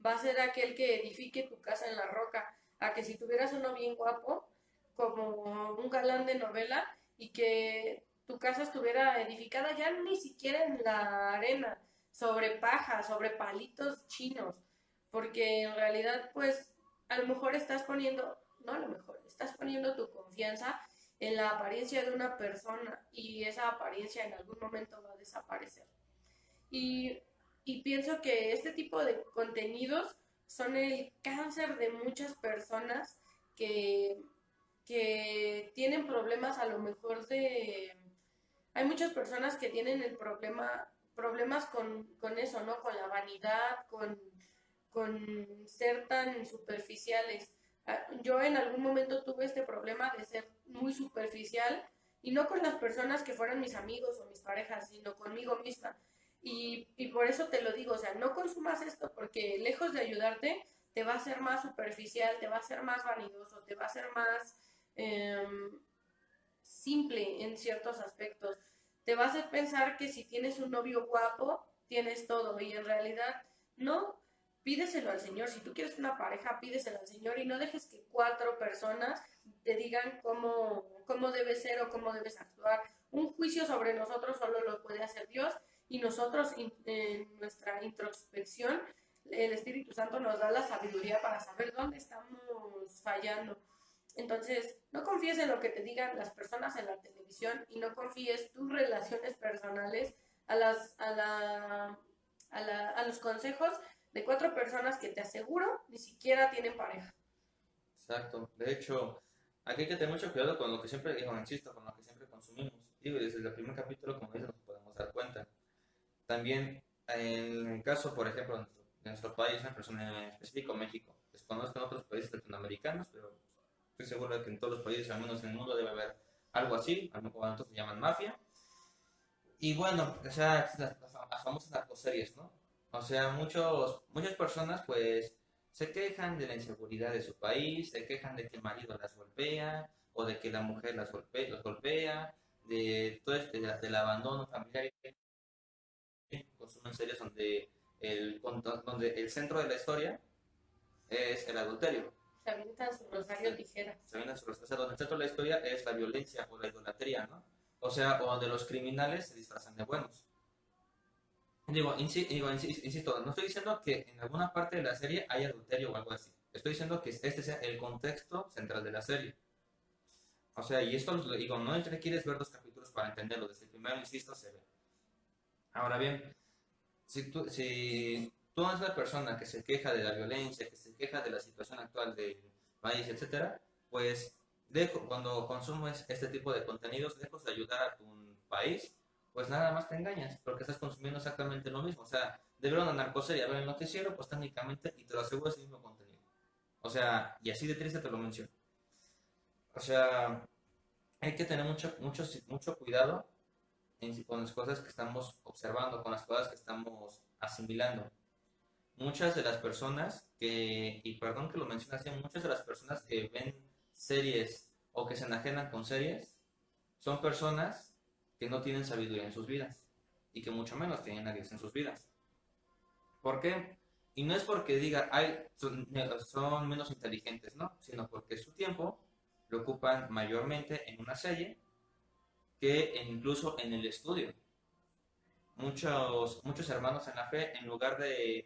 va a ser aquel que edifique tu casa en la roca. A que si tuvieras uno bien guapo, como un galán de novela, y que tu casa estuviera edificada ya ni siquiera en la arena, sobre paja, sobre palitos chinos, porque en realidad pues a lo mejor estás poniendo, no a lo mejor, estás poniendo tu confianza en la apariencia de una persona y esa apariencia en algún momento va a desaparecer. Y, y pienso que este tipo de contenidos son el cáncer de muchas personas que, que tienen problemas a lo mejor de... Hay muchas personas que tienen el problemas con eso, ¿no? Con la vanidad, con ser tan superficiales. Yo en algún momento tuve este problema de ser muy superficial y no con las personas que fueran mis amigos o mis parejas, sino conmigo misma. Y por eso te lo digo, o sea, no consumas esto porque lejos de ayudarte, te va a hacer más superficial, te va a hacer más vanidoso, te va a hacer más eh, simple en ciertos aspectos. Te va a hacer pensar que si tienes un novio guapo, tienes todo y en realidad no. Pídeselo al Señor. Si tú quieres una pareja, pídeselo al Señor y no dejes que 4 personas te digan cómo debes ser o cómo debes actuar. Un juicio sobre nosotros solo lo puede hacer Dios y nosotros en nuestra introspección, el Espíritu Santo nos da la sabiduría para saber dónde estamos fallando. Entonces, no confíes en lo que te digan las personas en la televisión y no confíes tus relaciones personales a, a los consejos de 4 personas que te aseguro ni siquiera tienen pareja. Exacto. De hecho, aquí hay que tener mucho cuidado con lo que siempre, digo, insisto, con lo que siempre consumimos. Digo, desde el primer capítulo, como dices, nos podemos dar cuenta. También, en el caso, por ejemplo, de nuestro país, una persona en específico, México, desconozco en otros países latinoamericanos, pero estoy seguro de que en todos los países, al menos en el mundo, debe haber algo así, a lo mejor se llaman mafia. Y bueno, o sea, las famosas narcoseries, ¿no? O sea, muchas personas pues se quejan de la inseguridad de su país, se quejan de que el marido las golpea o de que la mujer los golpea, de todo del abandono familiar. Consumen series donde el centro de la historia es el adulterio. Se avientan su rosario tijera. O sea, donde el centro de la historia es la violencia o la idolatría, ¿no? O sea, o donde los criminales se disfrazan de buenos. Insisto, no estoy diciendo que en alguna parte de la serie hay adulterio o algo así. Estoy diciendo que este sea el contexto central de la serie. O sea, y esto lo digo, no requieres ver 2 capítulos para entenderlo. Desde el primero, insisto, se ve. Ahora bien, si tú no eres la persona que se queja de la violencia, que se queja de la situación actual del país, etcétera, pues cuando consumes este tipo de contenidos, lejos de ayudar país, pues nada más te engañas, porque estás consumiendo exactamente lo mismo. O sea, de ver una narcoserie a ver el noticiero, pues técnicamente, y te lo aseguro, es el mismo contenido. O sea, y así de triste te lo menciono. O sea, hay que tener mucho cuidado con las cosas que estamos observando, con las cosas que estamos asimilando. Muchas de las personas y perdón que lo mencione así, muchas de las personas que ven series o que se enajenan con series, son personas que no tienen sabiduría en sus vidas y que mucho menos tienen a Dios en sus vidas. ¿Por qué? Y no es porque diga, ay, son menos inteligentes, ¿no? Sino porque su tiempo lo ocupan mayormente en una serie que incluso en el estudio. Muchos hermanos en la fe, en lugar de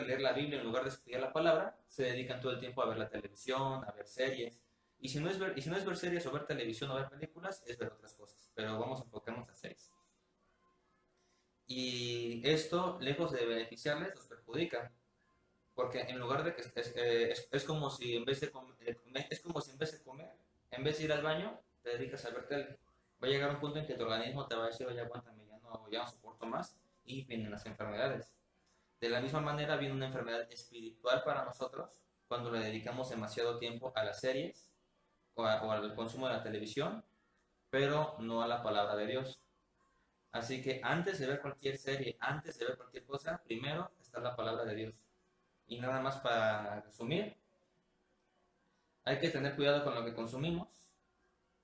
leer la Biblia, en lugar de estudiar la palabra, se dedican todo el tiempo a ver la televisión, a ver series. Y si no es ver series o ver televisión o ver películas, es ver otras cosas. Pero vamos a enfocarnos a series. Y esto, lejos de beneficiarles, los perjudica. Porque en lugar de que es como si en vez de es como si en vez de comer, en vez de ir al baño, te dedicas a ver tele. Va a llegar un punto en que tu organismo te va a decir, oye, aguántame, ya no soporto más, y vienen las enfermedades. De la misma manera viene una enfermedad espiritual para nosotros cuando le dedicamos demasiado tiempo a las series o al consumo de la televisión, pero no a la palabra de Dios. Así que antes de ver cualquier serie, antes de ver cualquier cosa, primero está la palabra de Dios. Y nada más para resumir, hay que tener cuidado con lo que consumimos,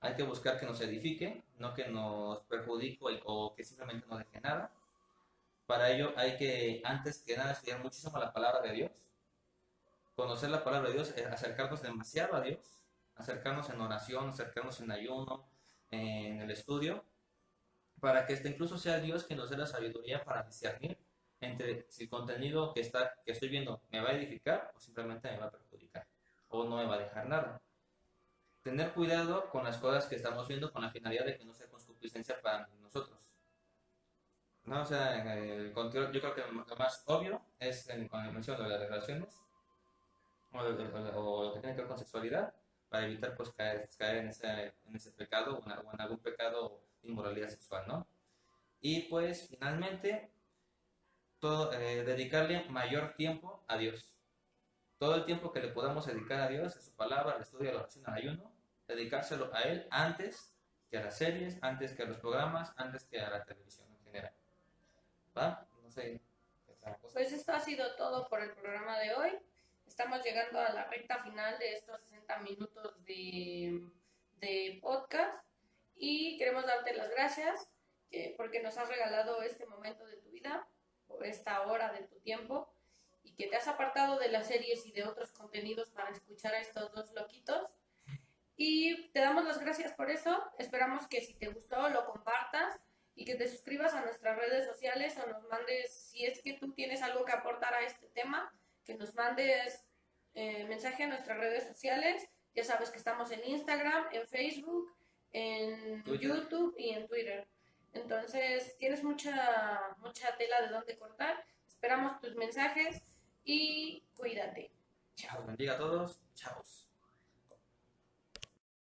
hay que buscar que nos edifique, no que nos perjudique o que simplemente no deje nada. Para ello hay que, antes que nada, estudiar muchísimo la palabra de Dios, conocer la palabra de Dios, acercarnos demasiado a Dios, acercarnos en oración, acercarnos en ayuno, en el estudio, para que incluso sea Dios quien nos dé la sabiduría para discernir entre si el contenido que estoy viendo me va a edificar o simplemente me va a perjudicar o no me va a dejar nada. Tener cuidado con las cosas que estamos viendo con la finalidad de que no sea concupiscencia para nosotros. ¿No? O sea, yo creo que lo más obvio es cuando menciono de las relaciones o lo que tiene que ver con sexualidad, para evitar pues caer en ese pecado o en algún pecado de inmoralidad sexual, ¿no? Y pues finalmente, dedicarle mayor tiempo a Dios. Todo el tiempo que le podamos dedicar a Dios, a su palabra, al estudio, a la oración, al ayuno, dedicárselo a Él antes que a las series, antes que a los programas, antes que a la televisión en general. ¿Va? No sé. Pues esto ha sido todo por el programa de hoy. Estamos llegando a la recta final de estos 60 minutos de podcast y queremos darte las gracias porque nos has regalado este momento de tu vida o esta hora de tu tiempo y que te has apartado de las series y de otros contenidos para escuchar a estos dos loquitos. Y te damos las gracias por eso. Esperamos que si te gustó lo compartas y que te suscribas a nuestras redes sociales o nos mandes, si es que tú tienes algo que aportar a este tema, que nos mandes mensaje a nuestras redes sociales. Ya sabes que estamos en Instagram, en Facebook, en Twitter. YouTube y en Twitter. Entonces tienes mucha tela de dónde cortar. Esperamos tus mensajes y cuídate. Chao, bendiga a todos. Chao.